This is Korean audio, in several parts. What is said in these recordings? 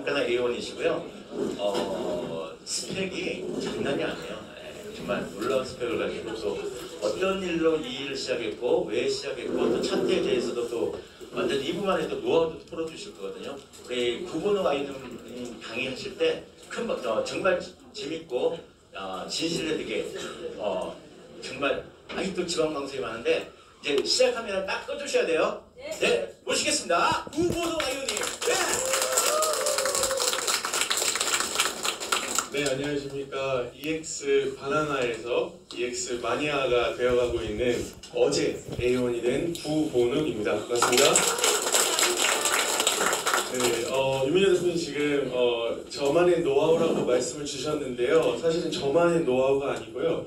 깐깐한 A1이시고요. 스펙이 장난이 아니에요. 정말 놀라운 스펙을 가지고 또 어떤 일로 이 일을 시작했고 왜 시작했고 또 차트에 대해서도 또 완전 2분만에 또 노하우도 풀어주실 거거든요. 우리 구본호 아이돌 강의하실 때 정말 재밌고 진실을 되게 정말 아직도 지방방송이 많은데 이제 시작하면 딱 꺼주셔야 돼요. 네, 모시겠습니다. 구본호 아이돌님. 네, 안녕하십니까. EX 바나나에서 EX 마니아가 되어가고 있는 어제 A1이 된 구본욱입니다. 반갑습니다. 네, 유민현 대표님 지금 저만의 노하우라고 말씀을 주셨는데요. 사실은 저만의 노하우가 아니고요.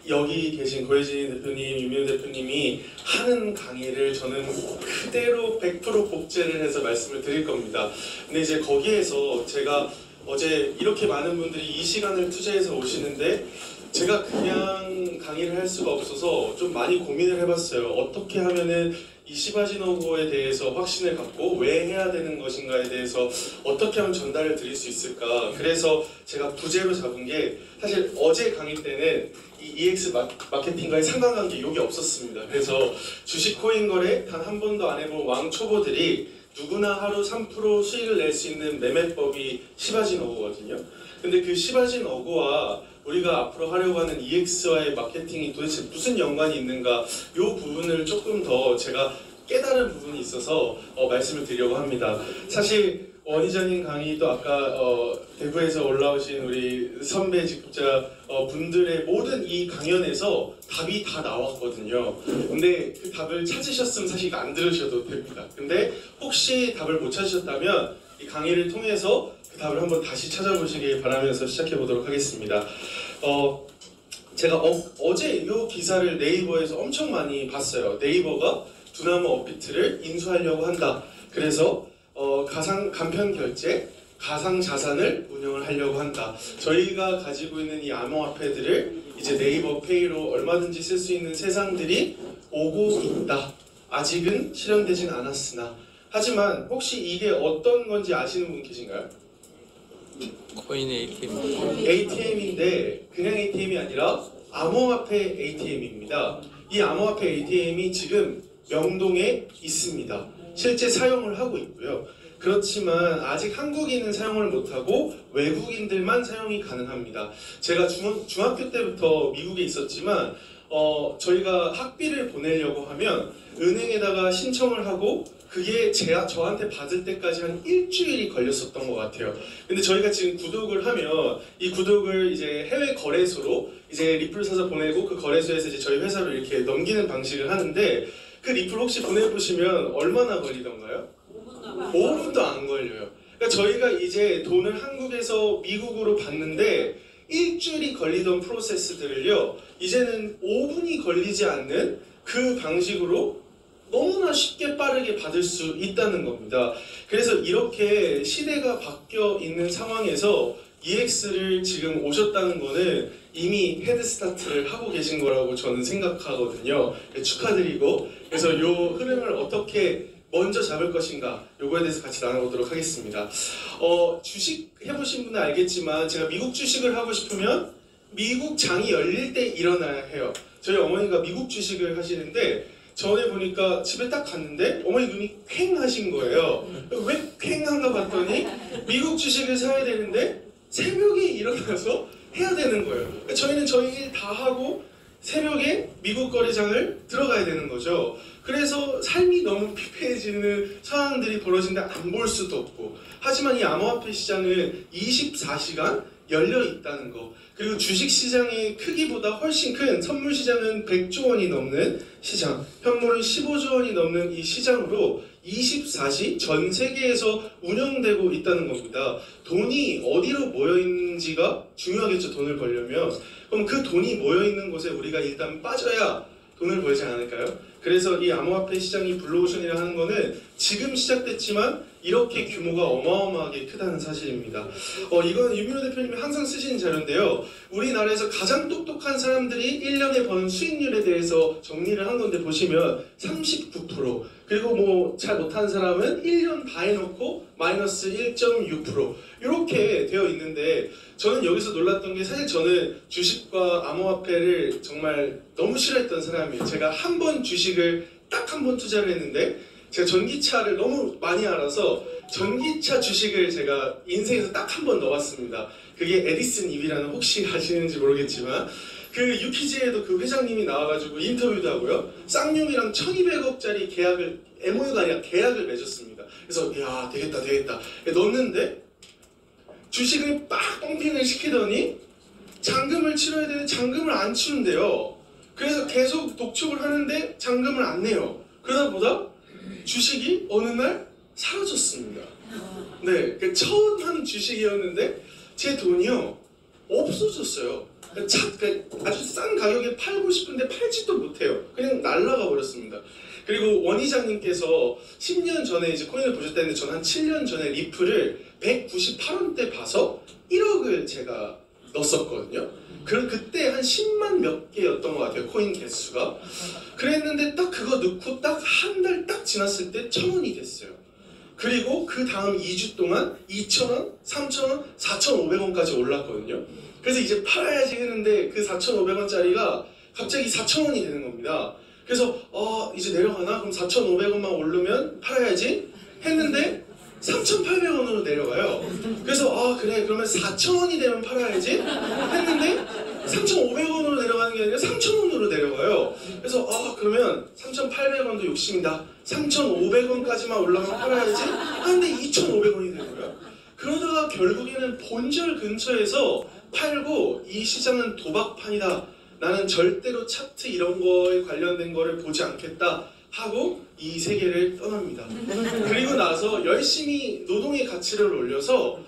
여기 계신 고혜진 대표님, 유민현 대표님이 하는 강의를 저는 그대로 100% 복제를 해서 말씀을 드릴 겁니다. 근데 이제 거기에서 제가 어제 이렇게 많은 분들이 이 시간을 투자해서 오시는데 제가 그냥 강의를 할 수가 없어서 좀 많이 고민을 해봤어요. 어떻게 하면은 이 시바지노고에 대해서 확신을 갖고 왜 해야 되는 것인가에 대해서 어떻게 하면 전달을 드릴 수 있을까. 그래서 제가 부제로 잡은 게 사실 어제 강의 때는 이 EX 마케팅과의 상관관계 이게 없었습니다. 그래서 주식 코인 거래 단 한 번도 안 해본 왕초보들이 누구나 하루 3% 수익을 낼 수 있는 매매법이 시바진 어구거든요. 근데 그 시바진 어구와 우리가 앞으로 하려고 하는 EX와의 마케팅이 도대체 무슨 연관이 있는가, 이 부분을 조금 더 제가 깨달은 부분이 있어서 말씀을 드리려고 합니다. 사실 원희정님 강의도 아까 대구에서 올라오신 우리 선배 직급자 분들의 모든 이 강연에서 답이 다 나왔거든요. 근데 그 답을 찾으셨으면 사실 안 들으셔도 됩니다. 근데 혹시 답을 못 찾으셨다면 이 강의를 통해서 그 답을 한번 다시 찾아보시길 바라면서 시작해 보도록 하겠습니다. 제가 어제 이 기사를 네이버에서 엄청 많이 봤어요. 네이버가 두나무 업비트를 인수하려고 한다. 그래서 간편 결제, 가상 자산을 운영을 하려고 한다. 저희가 가지고 있는 이 암호화폐들을 이제 네이버 페이로 얼마든지 쓸 수 있는 세상들이 오고 있다. 아직은 실현되진 않았으나. 하지만 혹시 이게 어떤 건지 아시는 분 계신가요? 코인 ATM. ATM인데 그냥 ATM이 아니라 암호화폐 ATM입니다. 이 암호화폐 ATM이 지금 명동에 있습니다. 실제 사용을 하고 있고요. 그렇지만 아직 한국인은 사용을 못하고 외국인들만 사용이 가능합니다. 제가 중학교 때부터 미국에 있었지만 저희가 학비를 보내려고 하면 은행에다가 신청을 하고 그게 저한테 받을 때까지 한 일주일이 걸렸었던 것 같아요. 근데 저희가 지금 구독을 하면 이 구독을 이제 해외 거래소로 이제 리플 사서 보내고 그 거래소에서 이제 저희 회사로 이렇게 넘기는 방식을 하는데 그 리플 혹시 보내보시면 얼마나 걸리던가요? 5분도 안 걸려요. 그러니까 저희가 이제 돈을 한국에서 미국으로 받는데 일주일이 걸리던 프로세스들을요, 이제는 5분이 걸리지 않는 그 방식으로 너무나 쉽게 빠르게 받을 수 있다는 겁니다. 그래서 이렇게 시대가 바뀌어 있는 상황에서 EX를 지금 오셨다는 거는 이미 헤드스타트를 하고 계신 거라고 저는 생각하거든요. 축하드리고, 그래서 이 흐름을 어떻게 먼저 잡을 것인가, 요거에 대해서 같이 나눠보도록 하겠습니다. 주식 해보신 분은 알겠지만 제가 미국 주식을 하고 싶으면 미국 장이 열릴 때 일어나야 해요. 저희 어머니가 미국 주식을 하시는데 전에 보니까 집에 딱 갔는데 어머니 눈이 퀭 하신 거예요. 왜 퀭 한가 봤더니 미국 주식을 사야 되는데 새벽에 일어나서 해야 되는 거예요. 그러니까 저희는 저희 일 다 하고 새벽에 미국 거래장을 들어가야 되는 거죠. 그래서 삶이 너무 피폐해지는 상황들이 벌어지는데 안 볼 수도 없고, 하지만 이 암호화폐 시장은 24시간 열려 있다는 거, 그리고 주식 시장의 크기보다 훨씬 큰 선물 시장은 100조 원이 넘는 시장, 현물은 15조 원이 넘는 이 시장으로 24시 전 세계에서 운영되고 있다는 겁니다. 돈이 어디로 모여 있는지가 중요하겠죠. 돈을 벌려면. 그럼 그 돈이 모여 있는 곳에 우리가 일단 빠져야 돈을 벌지 않을까요? 그래서 이 암호화폐 시장이 블루오션이라 하는 거는 지금 시작됐지만 이렇게 규모가 어마어마하게 크다는 사실입니다. 이건 유민호 대표님이 항상 쓰시는 자료인데요. 우리나라에서 가장 똑똑한 사람들이 1년에 버는 수익률에 대해서 정리를 한 건데 보시면 39%, 그리고 뭐 잘 못하는 사람은 1년 다 해놓고 마이너스 1.6% 이렇게 되어 있는데 저는 여기서 놀랐던 게 사실 저는 주식과 암호화폐를 정말 너무 싫어했던 사람이에요. 제가 한 번 주식을 딱 한 번 투자를 했는데 제가 전기차를 너무 많이 알아서 전기차 주식을 제가 인생에서 딱 한 번 넣었습니다. 그게 에디슨 EV라는 혹시 아시는지 모르겠지만 그 유퀴즈에도 그 회장님이 나와가지고 인터뷰도 하고요. 쌍용이랑 1200억짜리 계약을 MOU가 아니라 계약을 맺었습니다. 그래서 야 되겠다 넣었는데 주식을 빡 펌핑을 시키더니 잔금을 치러야 되는데 잔금을 안 치는데요. 그래서 계속 독촉을 하는데 잔금을 안 내요. 그러다 보다 주식이 어느 날 사라졌습니다. 네, 그 처음 한 주식이었는데 제 돈이요 없어졌어요. 아주 싼 가격에 팔고 싶은데 팔지도 못해요. 그냥 날라가 버렸습니다. 그리고 원 이장님께서 10년 전에 이제 코인을 보셨다는데 저는 한 7년 전에 리플을 198원대 봐서 1억을 제가 넣었었거든요. 그때 한 10만 몇 개였던 것 같아요. 코인 개수가. 그랬는데 딱 그거 넣고 딱 한 달 딱 지났을 때 1,000원이 됐어요. 그리고 그 다음 2주 동안 2,000원, 3,000원, 4,500원까지 올랐거든요. 그래서 이제 팔아야지 했는데 그 4,500원짜리가 갑자기 4,000원이 되는 겁니다. 그래서 이제 내려가나? 그럼 4,500원만 오르면 팔아야지 했는데 3,800원으로 내려가요. 그래서 그래 그러면 4,000원이 되면 팔아야지 했는데 3,500원으로 내려가는 게 아니라 3,000원으로 내려가요. 그래서 그러면 3,800원도 욕심이다. 3,500원까지만 올라가면 팔아야지 하는데 2,500원이 되는 거예요. 그러다가 결국에는 본절 근처에서 팔고 이 시장은 도박판이다. 나는 절대로 차트 이런 거에 관련된 거를 보지 않겠다 하고 이 세계를 떠납니다. 그리고 나서 열심히 노동의 가치를 올려서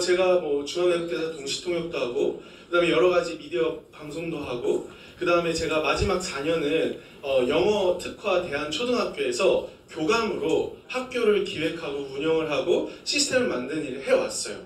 제가 뭐 중앙외국대사 동시통역도 하고 그 다음에 여러 가지 미디어 방송도 하고 그 다음에 제가 마지막 4년은 영어 특화 대한초등학교에서 교감으로 학교를 기획하고 운영을 하고 시스템을 만드는 일을 해왔어요.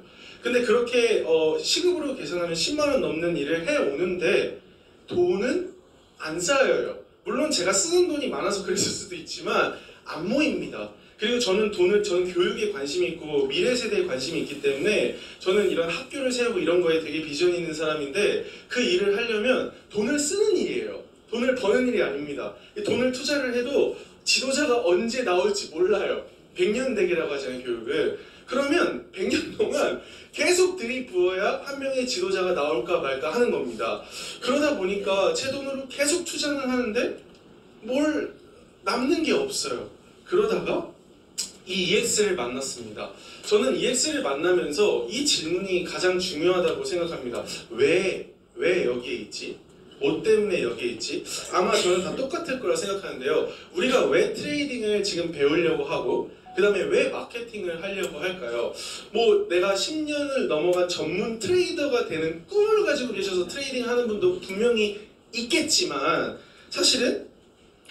근데 그렇게 시급으로 계산하면 10만 원 넘는 일을 해오는데 돈은 안 쌓여요. 물론 제가 쓰는 돈이 많아서 그랬을 수도 있지만 안 모입니다. 그리고 저는 교육에 관심이 있고 미래 세대에 관심이 있기 때문에 저는 이런 학교를 세우고 이런 거에 되게 비전이 있는 사람인데 그 일을 하려면 돈을 쓰는 일이에요. 돈을 버는 일이 아닙니다. 돈을 투자를 해도 지도자가 언제 나올지 몰라요. 100년 대계라고 하잖아요, 교육을. 그러면 100년 동안 계속 들이부어야 한 명의 지도자가 나올까 말까 하는 겁니다. 그러다 보니까 제 돈으로 계속 투자는 하는데 뭘 남는 게 없어요. 그러다가 이 EX를 만났습니다. 저는 EX를 만나면서 이 질문이 가장 중요하다고 생각합니다. 왜 여기에 있지? 뭐 때문에 여기에 있지? 아마 저는 다 똑같을 거라 생각하는데요. 우리가 왜 트레이딩을 지금 배우려고 하고 그 다음에 왜 마케팅을 하려고 할까요? 뭐 내가 10년을 넘어간 전문 트레이더가 되는 꿈을 가지고 계셔서 트레이딩 하는 분도 분명히 있겠지만 사실은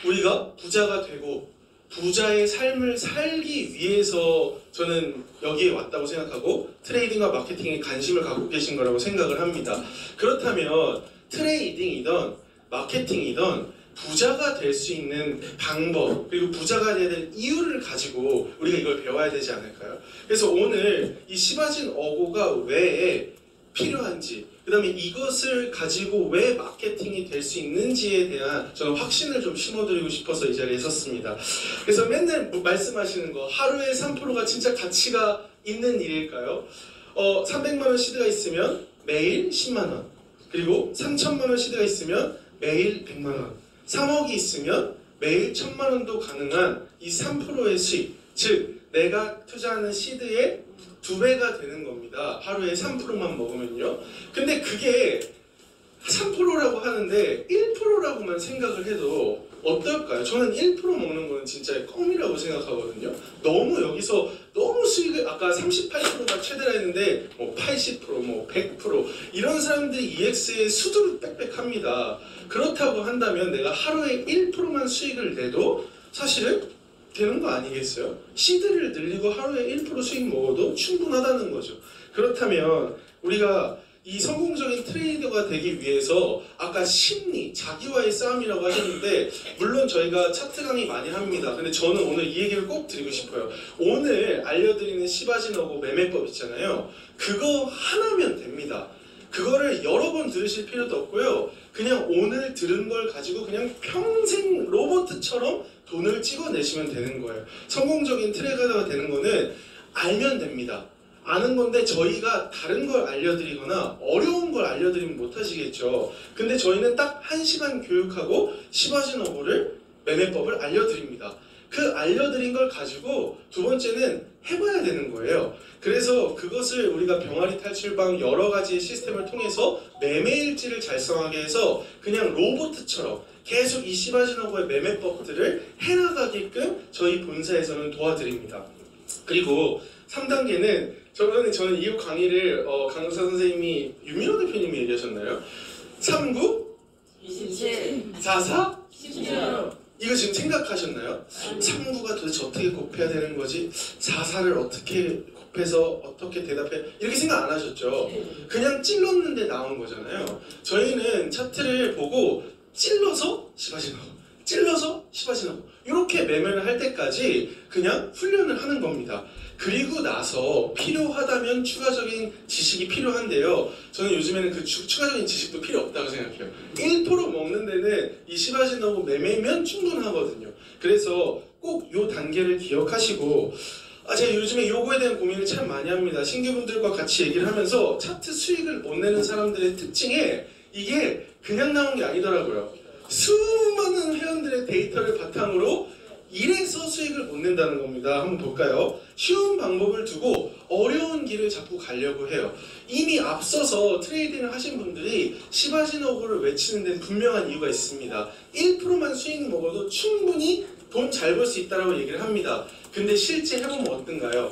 우리가 부자가 되고 부자의 삶을 살기 위해서 저는 여기에 왔다고 생각하고 트레이딩과 마케팅에 관심을 갖고 계신 거라고 생각을 합니다. 그렇다면 트레이딩이든 마케팅이든 부자가 될 수 있는 방법 그리고 부자가 돼야 될 이유를 가지고 우리가 이걸 배워야 되지 않을까요? 그래서 오늘 이 시바진 어고가 왜 필요한지 그 다음에 이것을 가지고 왜 마케팅이 될 수 있는지에 대한 저는 확신을 좀 심어드리고 싶어서 이 자리에 섰습니다. 그래서 맨날 말씀하시는 거 하루에 3%가 진짜 가치가 있는 일일까요? 300만 원 시드가 있으면 매일 10만 원 그리고 3천만 원 시드가 있으면 매일 100만 원 3억이 있으면 매일 1,000만 원도 가능한 이 3%의 수익 즉 내가 투자하는 시드의 2배가 되는 겁니다. 하루에 3%만 먹으면요. 근데 그게 3%라고 하는데 1%라고만 생각을 해도 어떨까요? 저는 1% 먹는 거는 진짜 껌이라고 생각하거든요. 너무 여기서 너무 수익을 아까 38%가 최대라 했는데 뭐 80%, 뭐 100% 이런 사람들이 EX에 수두룩 빽빽합니다. 그렇다고 한다면 내가 하루에 1%만 수익을 내도 사실은 되는 거 아니겠어요? 시드를 늘리고 하루에 1% 수익 먹어도 충분하다는 거죠. 그렇다면 우리가 이 성공적인 트레이더가 되기 위해서 아까 심리, 자기와의 싸움이라고 하셨는데 물론 저희가 차트 강의 많이 합니다. 근데 저는 오늘 이 얘기를 꼭 드리고 싶어요. 오늘 알려드리는 시바지노고 매매법 있잖아요. 그거 하나면 됩니다. 그거를 여러 번 들으실 필요도 없고요. 그냥 오늘 들은 걸 가지고 그냥 평생 로봇처럼 돈을 찍어내시면 되는 거예요. 성공적인 트레이더가 되는 거는 알면 됩니다. 아는 건데 저희가 다른 걸 알려드리거나 어려운 걸 알려드리면 못하시겠죠. 근데 저희는 딱 1시간 교육하고 시바지노고를 매매법을 알려드립니다. 그 알려드린 걸 가지고 두 번째는 해봐야 되는 거예요. 그래서 그것을 우리가 병아리 탈출방 여러 가지의 시스템을 통해서 매매일지를 달성하게 해서 그냥 로봇처럼 계속 이 시바지노고의 매매법들을 해나가게끔 저희 본사에서는 도와드립니다. 그리고 3단계는 저는 이후 강의를 강사 선생님이 유민호 대표님이 얘기하셨나요? 39? 27, 44? 16, 이거 지금 생각하셨나요? 39가 도대체 어떻게 곱해야 되는 거지? 44를 어떻게 곱해서 어떻게 대답해? 이렇게 생각 안 하셨죠? 그냥 찔렀는데 나온 거잖아요. 저희는 차트를 보고 찔러서 시바지노고, 찔러서 시바지노고 이렇게 매매를 할 때까지 그냥 훈련을 하는 겁니다. 그리고 나서 필요하다면 추가적인 지식이 필요한데요. 저는 요즘에는 그 추가적인 지식도 필요 없다고 생각해요. 1% 먹는 데는 이 시바지노고 매매면 충분하거든요. 그래서 꼭 이 단계를 기억하시고 제가 요즘에 요거에 대한 고민을 참 많이 합니다. 신규분들과 같이 얘기를 하면서 차트 수익을 못 내는 사람들의 특징에 이게 그냥 나온 게 아니더라고요. 수많은 회원들의 데이터를 바탕으로 이래서 수익을 못 낸다는 겁니다. 한번 볼까요? 쉬운 방법을 두고 어려운 길을 자꾸 가려고 해요. 이미 앞서서 트레이딩을 하신 분들이 시바지노고를 외치는 데는 분명한 이유가 있습니다. 1%만 수익 먹어도 충분히 돈 잘 벌 수 있다고 얘기를 합니다. 근데 실제 해보면 어떤가요?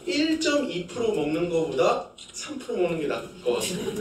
1.2% 먹는 것보다 3% 먹는 게 나을 것 같아요.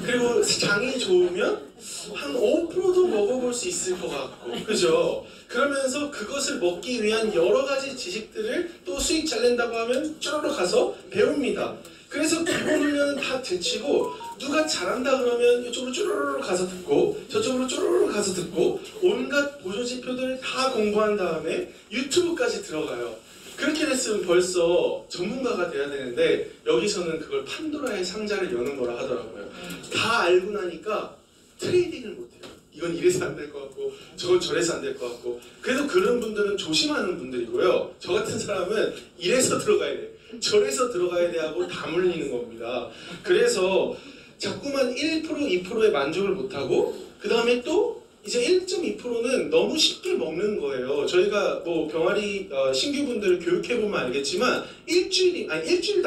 그리고 장이 좋으면 한 5%도 먹어볼 수 있을 것 같고, 그죠? 그러면서 그것을 먹기 위한 여러 가지 지식들을 또 수익 잘 낸다고 하면 쪼르르 가서 배웁니다. 그래서 기본 훈련은 다 제치고 누가 잘한다 그러면 이쪽으로 쪼르르 가서 듣고 저쪽으로 쪼르르 가서 듣고 온갖 보조 지표들을 다 공부한 다음에 유튜브까지 들어가요. 그렇게 됐으면 벌써 전문가가 돼야 되는데 여기서는 그걸 판도라의 상자를 여는 거라 하더라고요. 다 알고 나니까 트레이딩을 못해요. 이건 이래서 안 될 것 같고 저건 저래서 안 될 것 같고. 그래도 그런 분들은 조심하는 분들이고요. 저 같은 사람은 이래서 들어가야 돼, 저래서 들어가야 돼 하고 다 물리는 겁니다. 그래서 자꾸만 1%, 2%에 만족을 못하고 그 다음에 또 이제 1.2%는 너무 쉽게 먹는 거예요. 저희가 뭐 병아리 신규분들을 교육해보면 알겠지만 일주일도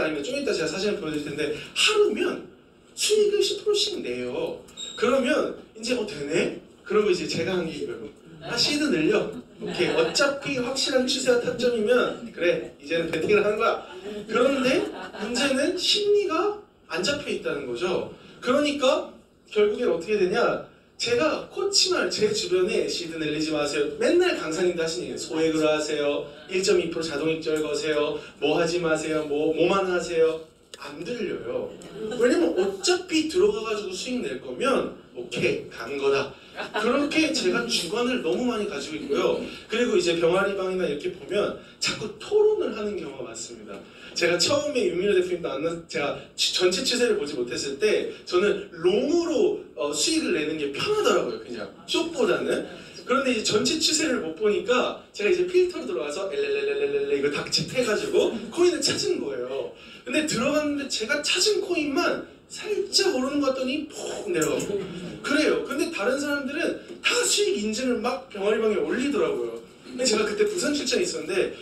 아니면 좀 이따 제가 사진을 보여드릴 텐데 하루면 수익을 10%씩 내요. 그러면 이제 되네? 그러고 이제 제가 한 게 이거예요. 시드 늘려. 오케이. 어차피 확실한 추세와 타점이면 그래 이제는 베팅을 하는 거야. 그런데 문제는 심리가 안 잡혀 있다는 거죠. 그러니까 결국엔 어떻게 되냐? 제가 코치말 제 주변에 시드 늘리지 마세요. 맨날 강사님도 하시는 얘기예요. 소액으로 하세요. 1.2% 자동입절 거세요. 뭐 하지 마세요. 뭐만 하세요. 안 들려요. 왜냐면 어차피 들어가가지고 수익 낼 거면 오케이 간 거다. 그렇게 제가 주관을 너무 많이 가지고 있고요. 그리고 이제 병아리방이나 이렇게 보면 자꾸 토론을 하는 경우가 많습니다. 제가 처음에 유민호 대표님 만나 제가 전체 추세를 보지 못했을 때 저는 롱으로 수익을 내는 게 편하더라고요. 그냥 숏보다는. 그런데 이제 전체 추세를 못 보니까 제가 이제 필터로 들어가서 엘렐렐렐렐 이거 닥집해가지고 코인을 찾은 거예요. 근데 들어갔는데 제가 찾은 코인만 살짝 오르는 것 같더니 푹 내려가고 그래요. 근데 다른 사람들은 다 수익 인증을 막 병아리방에 올리더라고요. 근데 제가 그때 부산 출장에 있었는데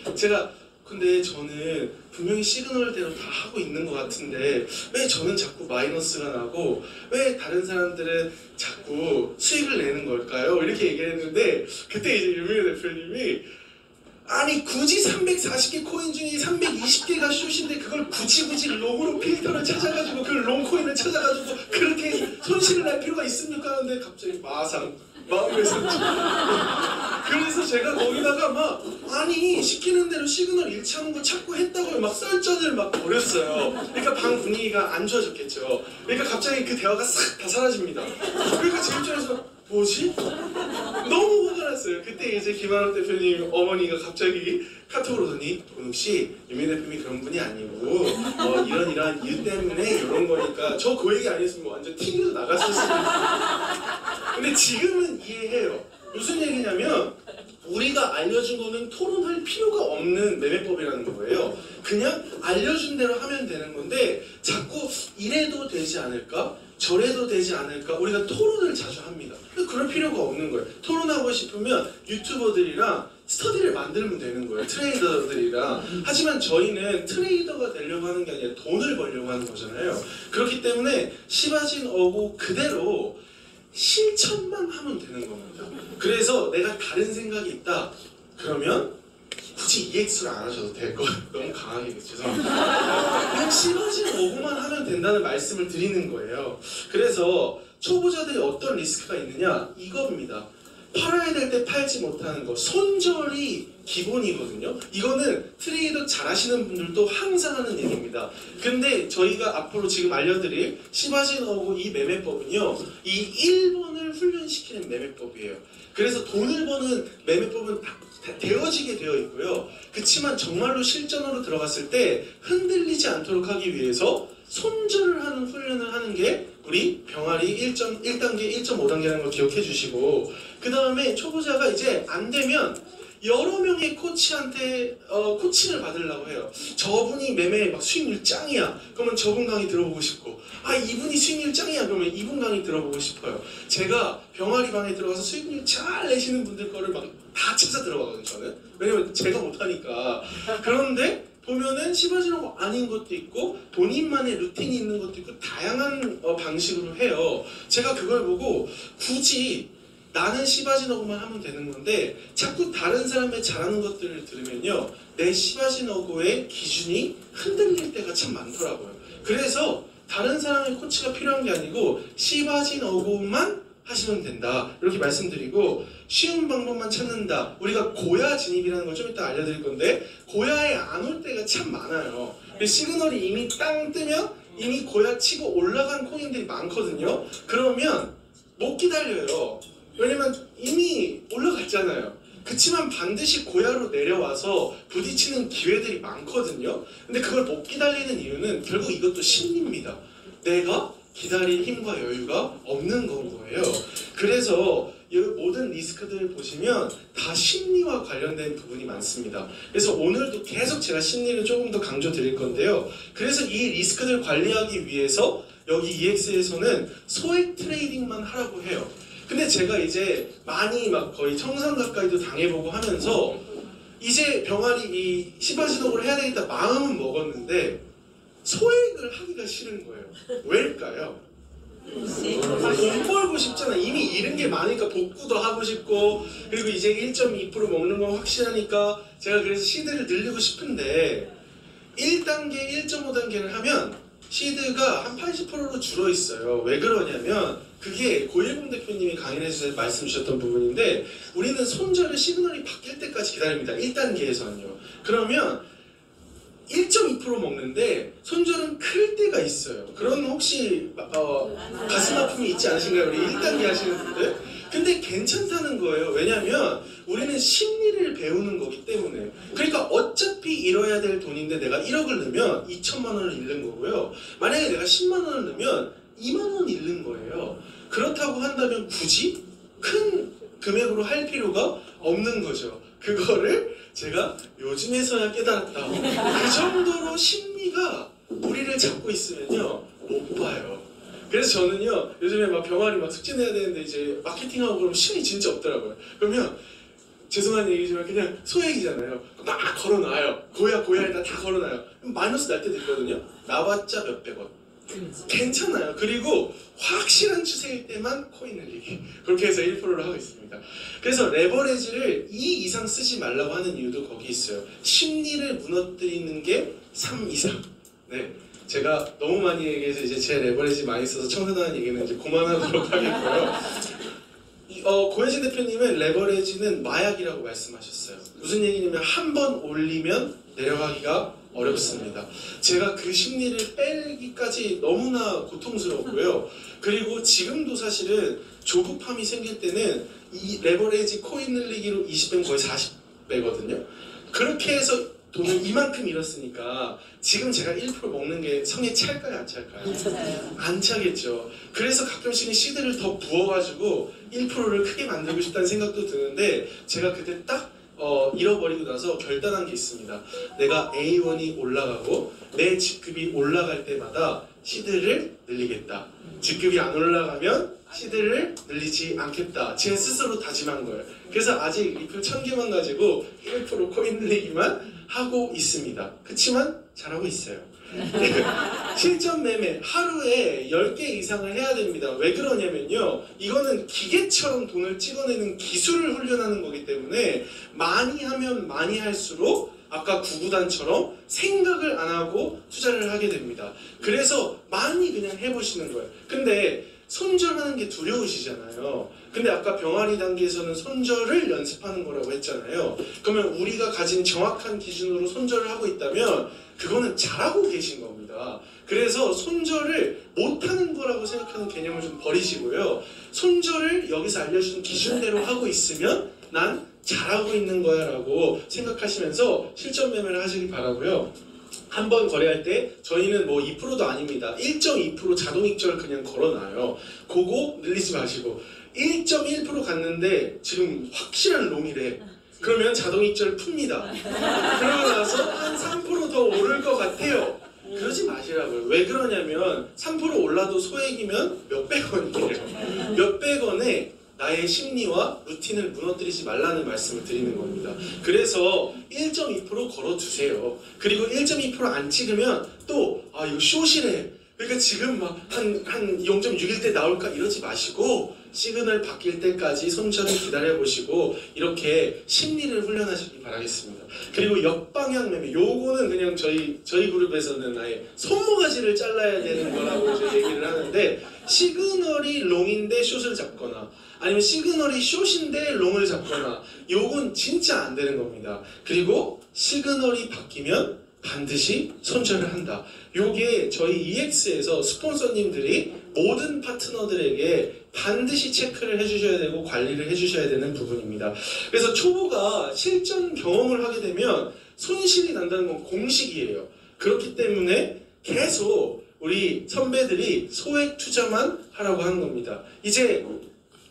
근데 저는 분명히 시그널대로 다 하고 있는 것 같은데 왜 저는 자꾸 마이너스가 나고 왜 다른 사람들은 자꾸 수익을 내는 걸까요? 이렇게 얘기했는데 그때 이제 유민호 대표님이 아니 굳이 340개 코인 중에 320개가 숏인데 그걸 굳이 롱으로 필터를 찾아가지고 그 롱 코인을 찾아가지고 그렇게 손실을 낼 필요가 있습니까? 하는데 갑자기 마상 마음에서. 그래서 제가 거기다가 막 아니 시키는 대로 시그널 일치하는 거 찾고 했다고 막 썰전을 막 벌였어요. 그러니까 방 분위기가 안 좋아졌겠죠. 그러니까 갑자기 그 대화가 싹 다 사라집니다. 그러니까 제 입장에서 뭐지? 너무 화가 났어요. 그때 이제 김한옥 대표님 어머니가 갑자기 카톡으로 오더니 동욱 씨, 유민 대표님이 그런 분이 아니고 이런 이유 때문에 이런 거니까 저 그 얘기 아니었으면 완전 TV도 나갔을 수도 있어요. 근데 지금은 이해해요. 무슨 얘기냐면 우리가 알려준 거는 토론할 필요가 없는 매매법이라는 거예요. 그냥 알려준 대로 하면 되는 건데 자꾸 이래도 되지 않을까? 저래도 되지 않을까? 우리가 토론을 자주 합니다. 근데 그럴 필요가 없는 거예요. 토론하고 싶으면 유튜버들이랑 스터디를 만들면 되는 거예요. 트레이더들이랑. 하지만 저희는 트레이더가 되려고 하는 게 아니라 돈을 벌려고 하는 거잖아요. 그렇기 때문에 시바진 어고 그대로 실천만 하면 되는 겁니다. 그래서 내가 다른 생각이 있다. 그러면 굳이 EX를 안 하셔도 될 거예요. 너무 강하게 죄송합니다. 그냥 시바진 어고만 하면 된다는 말씀을 드리는 거예요. 그래서 초보자들이 어떤 리스크가 있느냐 이겁니다. 팔아야 될 때 팔지 못하는 거. 손절이 기본이거든요. 이거는 트레이더 잘하시는 분들도 항상 하는 얘기입니다. 근데 저희가 앞으로 지금 알려드릴 시바진 어고 이 매매법은요, 이 1번을 훈련시키는 매매법이에요. 그래서 돈을 버는 매매법은 다 되어지게 되어 있고요. 그렇지만 정말로 실전으로 들어갔을 때 흔들리지 않도록 하기 위해서 손절을 하는 훈련을 하는 게 우리 병아리 1단계, 1.5단계라는 걸 기억해 주시고, 그 다음에 초보자가 이제 안 되면 여러 명의 코치한테 코칭을 받으려고 해요. 저분이 매매 막 수익률 짱이야. 그러면 저분 강의 들어보고 싶고, 아 이분이 수익률 짱이야. 그러면 이분 강의 들어보고 싶어요. 제가 병아리 방에 들어가서 수익률 잘 내시는 분들 거를 막 다 찾아 들어가거든요. 저는 왜냐면 제가 못하니까. 그런데 보면은 시바진 어고 아닌 것도 있고 본인만의 루틴이 있는 것도 있고 다양한 방식으로 해요. 제가 그걸 보고 굳이 나는 시바진 어고만 하면 되는 건데 자꾸 다른 사람의 잘하는 것들을 들으면요, 내 시바진 어고의 기준이 흔들릴 때가 참 많더라고요. 그래서 다른 사람의 코치가 필요한 게 아니고 시바진 어고만 하시면 된다, 이렇게 말씀드리고, 쉬운 방법만 찾는다. 우리가 고야 진입이라는 걸 좀 이따 알려드릴 건데 고야에 안 올 때가 참 많아요. 시그널이 이미 땅 뜨면 이미 고야 치고 올라간 코인들이 많거든요. 그러면 못 기다려요. 왜냐면 이미 올라갔잖아요. 그치만 반드시 고야로 내려와서 부딪히는 기회들이 많거든요. 근데 그걸 못 기다리는 이유는 결국 이것도 심리입니다. 내가 기다릴 힘과 여유가 없는 건 거예요. 그래서 이 모든 리스크들을 보시면 다 심리와 관련된 부분이 많습니다. 그래서 오늘도 계속 제가 심리를 조금 더 강조 드릴 건데요. 그래서 이 리스크들을 관리하기 위해서 여기 EX에서는 소액 트레이딩만 하라고 해요. 근데 제가 이제 많이 막 거의 청산 가까이도 당해보고 하면서 이제 병아리 이 시바진 어고를 해야 되겠다 마음은 먹었는데 소액을 하기가 싫은 거예요. 왜일까요? 돈 벌고 싶잖아. 이미 잃은 게 많으니까 복구도 하고 싶고, 그리고 이제 1.2% 먹는 건 확실하니까 제가 그래서 시드를 늘리고 싶은데 1단계, 1.5단계를 하면 시드가 한 80%로 줄어 있어요. 왜 그러냐면 그게 고일봉 대표님이 강의를 해주셔서 말씀 주셨던 부분인데, 우리는 손절의 시그널이 바뀔 때까지 기다립니다. 1단계에서는요. 그러면 1.2% 먹는데 손절은 클 때가 있어요. 그런 혹시 가슴 아픔이 있지 않으신가요? 우리 1단계 하시는 분들? 근데 괜찮다는 거예요. 왜냐면 우리는 심리를 배우는 거기 때문에. 그러니까 어차피 잃어야 될 돈인데 내가 1억을 넣으면 2천만 원을 잃는 거고요. 만약에 내가 10만 원을 넣으면 2만 원 잃는 거예요. 그렇다고 한다면 굳이 큰 금액으로 할 필요가 없는 거죠. 그거를 제가 요즘에서야 깨달았다. 그 정도로 심리가 우리를 잡고 있으면요 못 봐요. 그래서 저는요 요즘에 막 병아리 막 숙제내야 되는데 이제 마케팅하고 그러면 시간이 진짜 없더라고요. 그러면 죄송한 얘기지만 그냥 소액이잖아요. 막 걸어놔요. 고야 다 걸어놔요. 마이너스 날 때도 있거든요. 나왔자 몇백원. 괜찮아요. 그리고 확실한 추세일 때만 코인 늘리기. 그렇게 해서 1%를 하고 있습니다. 그래서 레버리지를 2 이상 쓰지 말라고 하는 이유도 거기 있어요. 심리를 무너뜨리는 게 3 이상. 네, 제가 너무 많이 얘기해서 이제 제 레버리지 많이 써서 청산하는 얘기는 이제 그만하도록 하겠고요. 고혜진 대표님은 레버리지는 마약이라고 말씀하셨어요. 무슨 얘기냐면 한 번 올리면 내려가기가 어렵습니다. 제가 그 심리를 빼기까지 너무나 고통스럽고요. 그리고 지금도 사실은 조급함이 생길 때는 이 레버리지 코인 늘리기로 20배면 거의 40배거든요. 그렇게 해서 돈을 이만큼 잃었으니까 지금 제가 1% 먹는 게 성에 찰까요, 안 찰까요? 안 차겠죠. 그래서 가끔씩은 시드를 더 부어가지고 1%를 크게 만들고 싶다는 생각도 드는데 제가 그때 딱 잃어버리고 나서 결단한 게 있습니다. 내가 A1이 올라가고 내 직급이 올라갈 때마다 시드를 늘리겠다. 직급이 안 올라가면 시드를 늘리지 않겠다. 제 스스로 다짐한 거예요. 그래서 아직 리플 1000개만 가지고 1% 코인 늘리기만 하고 있습니다. 그치만 잘하고 있어요. 실전 매매 하루에 10개 이상을 해야 됩니다. 왜 그러냐면요, 이거는 기계처럼 돈을 찍어내는 기술을 훈련하는 거기 때문에 많이 하면 많이 할수록 아까 구구단처럼 생각을 안 하고 투자를 하게 됩니다. 그래서 많이 그냥 해보시는 거예요. 근데 손절하는 게 두려우시잖아요. 근데 아까 병아리 단계에서는 손절을 연습하는 거라고 했잖아요. 그러면 우리가 가진 정확한 기준으로 손절을 하고 있다면 그거는 잘하고 계신 겁니다. 그래서 손절을 못하는 거라고 생각하는 개념을 좀 버리시고요. 손절을 여기서 알려준 기준대로 하고 있으면 난 잘하고 있는 거야 라고 생각하시면서 실전 매매를 하시기 바라고요. 한 번 거래할 때 저희는 뭐 2%도 아닙니다. 1.2% 자동 익절 그냥 걸어놔요. 그거 늘리지 마시고 1.1% 갔는데 지금 확실한 롱이래. 그러면 자동 익절 풉니다. 그러고 나서 한 3% 더 오를 것 같아요. 그러지 마시라고요. 왜 그러냐면 3% 올라도 소액이면 몇백 원이에요. 몇백 원에 나의 심리와 루틴을 무너뜨리지 말라는 말씀을 드리는 겁니다. 그래서 1.2% 걸어두세요. 그리고 1.2% 안 찍으면 또 이거 숏이래. 그러니까 지금 막 한 0.6일 때 나올까 이러지 마시고 시그널 바뀔 때까지 손절을 기다려보시고 이렇게 심리를 훈련하시기 바라겠습니다. 그리고 역방향 매매, 요거는 그냥 저희 그룹에서는 아예 손모가지를 잘라야 되는 거라고 이제 얘기를 하는데, 시그널이 롱인데 숏을 잡거나 아니면 시그널이 숏인데 롱을 잡거나 요건 진짜 안 되는 겁니다. 그리고 시그널이 바뀌면 반드시 손절을 한다. 요게 저희 EX에서 스폰서님들이 모든 파트너들에게 반드시 체크를 해주셔야 되고 관리를 해주셔야 되는 부분입니다. 그래서 초보가 실전 경험을 하게 되면 손실이 난다는 건 공식이에요. 그렇기 때문에 계속 우리 선배들이 소액 투자만 하라고 하는 겁니다. 이제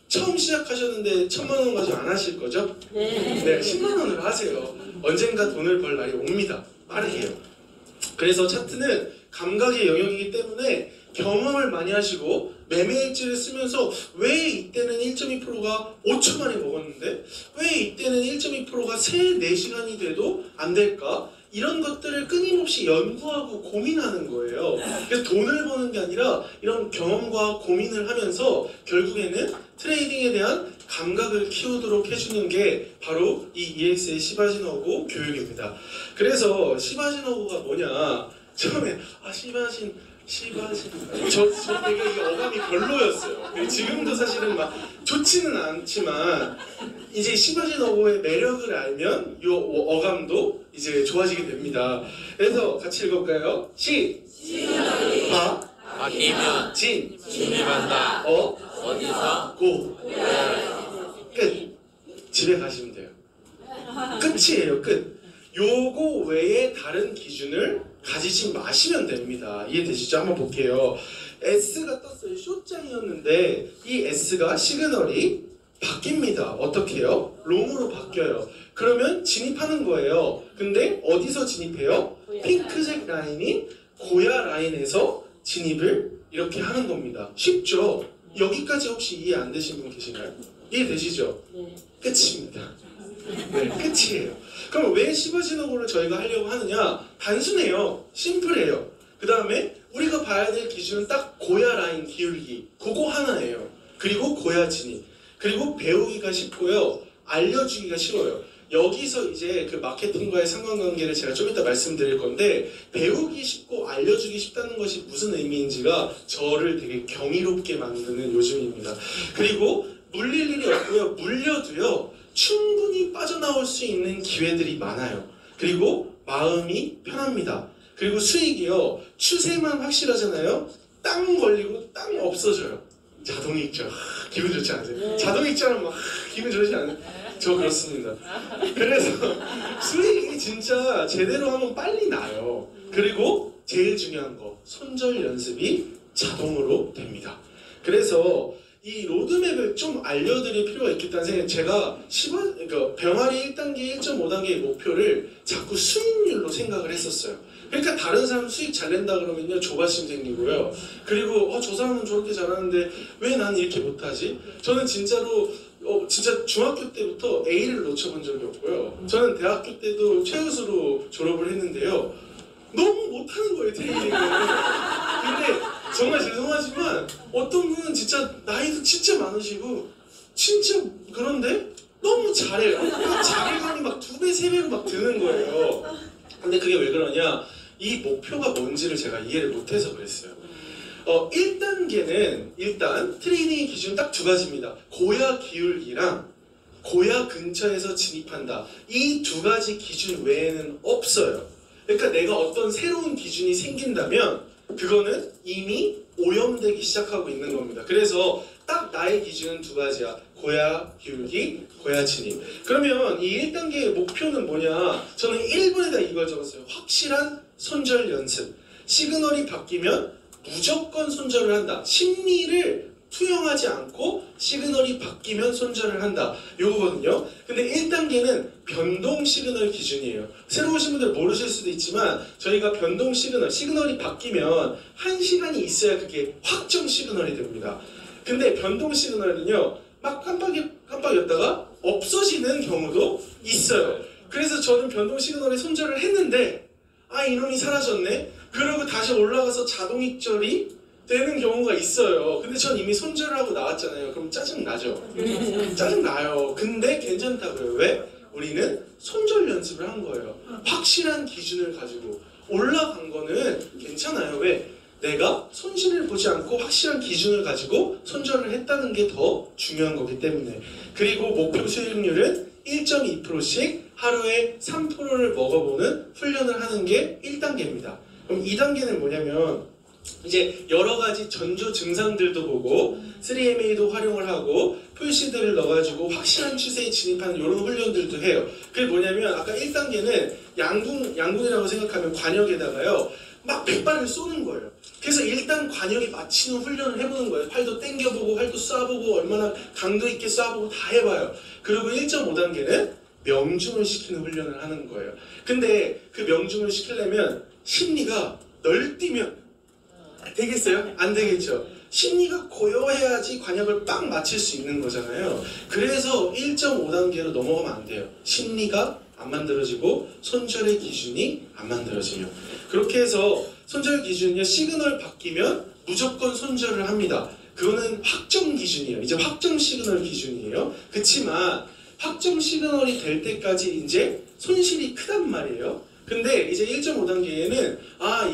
처음 시작하셨는데 1000만 원 가지고 안 하실 거죠? 네, 10만 원으로 하세요. 언젠가 돈을 벌 날이 옵니다. 빠르게요. 그래서 차트는 감각의 영역이기 때문에 경험을 많이 하시고 매매일지를 쓰면서 왜 이때는 1.2%가 5초 만에 먹었는데 왜 이때는 1.2%가 3-4시간이 돼도 안 될까? 이런 것들을 끊임없이 연구하고 고민하는 거예요. 그래서 돈을 버는 게 아니라 이런 경험과 고민을 하면서 결국에는 트레이딩에 대한 감각을 키우도록 해주는 게 바로 이 EX의 시바진어고 교육입니다. 그래서 시바진어고가 뭐냐? 처음에 시바진 저 되게 이게 어감이 별로였어요. 지금도 사실은 막 좋지는 않지만 이제 시바진어고의 매력을 알면 이 어감도 이제 좋아지게 됩니다. 그래서 같이 읽어볼까요? 바뀌면 진입한다. 어디서 고 끝. 집에 가시면 돼요. 끝이에요. 끝. 요거 외에 다른 기준을 가지지 마시면 됩니다. 이해되시죠? 한번 볼게요. S가 떴어요. 숏장이었는데 이 S가 시그널이 바뀝니다. 어떻게 해요? 롱으로 바뀌어요. 그러면 진입하는 거예요. 근데 어디서 진입해요? 핑크색 라인이 고야 라인에서 진입을 이렇게 하는 겁니다. 쉽죠? 여기까지 혹시 이해 안 되신 분 계신가요? 이해되시죠? 끝입니다. 네, 끝이에요. 그럼 왜 시바진어고를 저희가 하려고 하느냐? 단순해요. 심플해요. 그 다음에 우리가 봐야 될 기준은 딱 고야 라인 기울기, 그거 하나예요. 그리고 고야 진입. 그리고 배우기가 쉽고요. 알려주기가 쉬워요. 여기서 이제 그 마케팅과의 상관관계를 제가 좀 이따 말씀드릴 건데, 배우기 쉽고 알려주기 쉽다는 것이 무슨 의미인지가 저를 되게 경이롭게 만드는 요즘입니다. 그리고 물릴 일이 없고요. 물려도요. 충분히 빠져나올 수 있는 기회들이 많아요. 그리고 마음이 편합니다. 그리고 수익이요. 추세만 확실하잖아요. 땅 걸리고 땅 없어져요. 자동익자. 기분 좋지 않으세요? 자동익자는 막 기분 좋지 않아요? 저 그렇습니다. 그래서 수익이 진짜 제대로 하면 빨리 나요. 그리고 제일 중요한 거 손절 연습이 자동으로 됩니다. 그래서 이 로드맵을 좀 알려드릴 필요가 있겠다는 생각이 제가 그러니까 병아리 1단계, 1.5단계의 목표를 자꾸 수익률로 생각을 했었어요. 그러니까 다른 사람 수익 잘 낸다 그러면요 조바심 생기고요. 그리고 저 사람은 저렇게 잘하는데 왜 나는 이렇게 못하지? 저는 진짜로 진짜 중학교 때부터 A를 놓쳐본 적이 없고요. 저는 대학교 때도 최우수로 졸업을 했는데요. 너무 못하는 거예요 트레이닝을. 근데 정말 죄송하지만 어떤 분은 진짜 나이도 진짜 많으시고 진짜 그런데 너무 잘해요. 그 자괴감이 막 2배, 3배로 막 드는 거예요. 근데 그게 왜 그러냐? 이 목표가 뭔지를 제가 이해를 못해서 그랬어요. 1단계는 일단 트레이닝의 기준 딱 2가지입니다. 고야 기울기랑 고야 근처에서 진입한다. 이 2가지 기준 외에는 없어요. 그러니까 내가 어떤 새로운 기준이 생긴다면 그거는 이미 오염되기 시작하고 있는 겁니다. 그래서 딱 나의 기준은 2가지야. 고야 기울기, 고야 진입. 그러면 이 1단계의 목표는 뭐냐? 저는 1번에다 이걸 적었어요. 확실한 손절 연습. 시그널이 바뀌면 무조건 손절을 한다. 심리를 투영하지 않고 시그널이 바뀌면 손절을 한다. 요거거든요. 근데 1단계는 변동 시그널 기준이에요. 새로 오신 분들 모르실 수도 있지만 저희가 변동 시그널이 바뀌면 1시간이 있어야 그게 확정 시그널이 됩니다. 근데 변동 시그널은요. 막 깜빡였다가 없어지는 경우도 있어요. 그래서 저는 변동 시그널에 손절을 했는데 이놈이 사라졌네? 그러고 다시 올라가서 자동 익절이 되는 경우가 있어요. 근데 전 이미 손절을 하고 나왔잖아요. 그럼 짜증나죠? 짜증나요. 근데 괜찮다고요. 왜? 우리는 손절 연습을 한 거예요. 확실한 기준을 가지고 올라간 거는 괜찮아요. 왜? 내가 손실을 보지 않고 확실한 기준을 가지고 손절을 했다는 게 더 중요한 거기 때문에. 그리고 목표 수익률은 1.2%씩 하루에 3%를 먹어보는 훈련을 하는 게 1단계입니다. 그럼 2단계는 뭐냐면 이제 여러 가지 전조 증상들도 보고 3MA도 활용을 하고 풀시드를 넣어가지고 확실한 추세에 진입하는 이런 훈련들도 해요. 그게 뭐냐면 아까 1단계는 양궁이라고 생각하면 관역에다가요 막 100발을 쏘는 거예요. 그래서 일단 관역에 맞추는 훈련을 해보는 거예요. 팔도 당겨보고 활도 쏴보고 얼마나 강도 있게 쏴보고 다 해봐요. 그리고 1.5단계는 명중을 시키는 훈련을 하는 거예요. 근데 그 명중을 시키려면 심리가 널뛰면 되겠어요? 안 되겠죠? 심리가 고요해야지 관역을 빡 맞출 수 있는 거잖아요. 그래서 1.5단계로 넘어가면 안 돼요. 심리가 안 만들어지고 손절의 기준이 안 만들어지면. 그렇게 해서 손절 기준이 시그널 바뀌면 무조건 손절을 합니다. 그거는 확정 기준이에요. 이제 확정 시그널 기준이에요. 그치만 확정 시그널이 될 때까지 이제 손실이 크단 말이에요. 근데 이제 1.5단계에는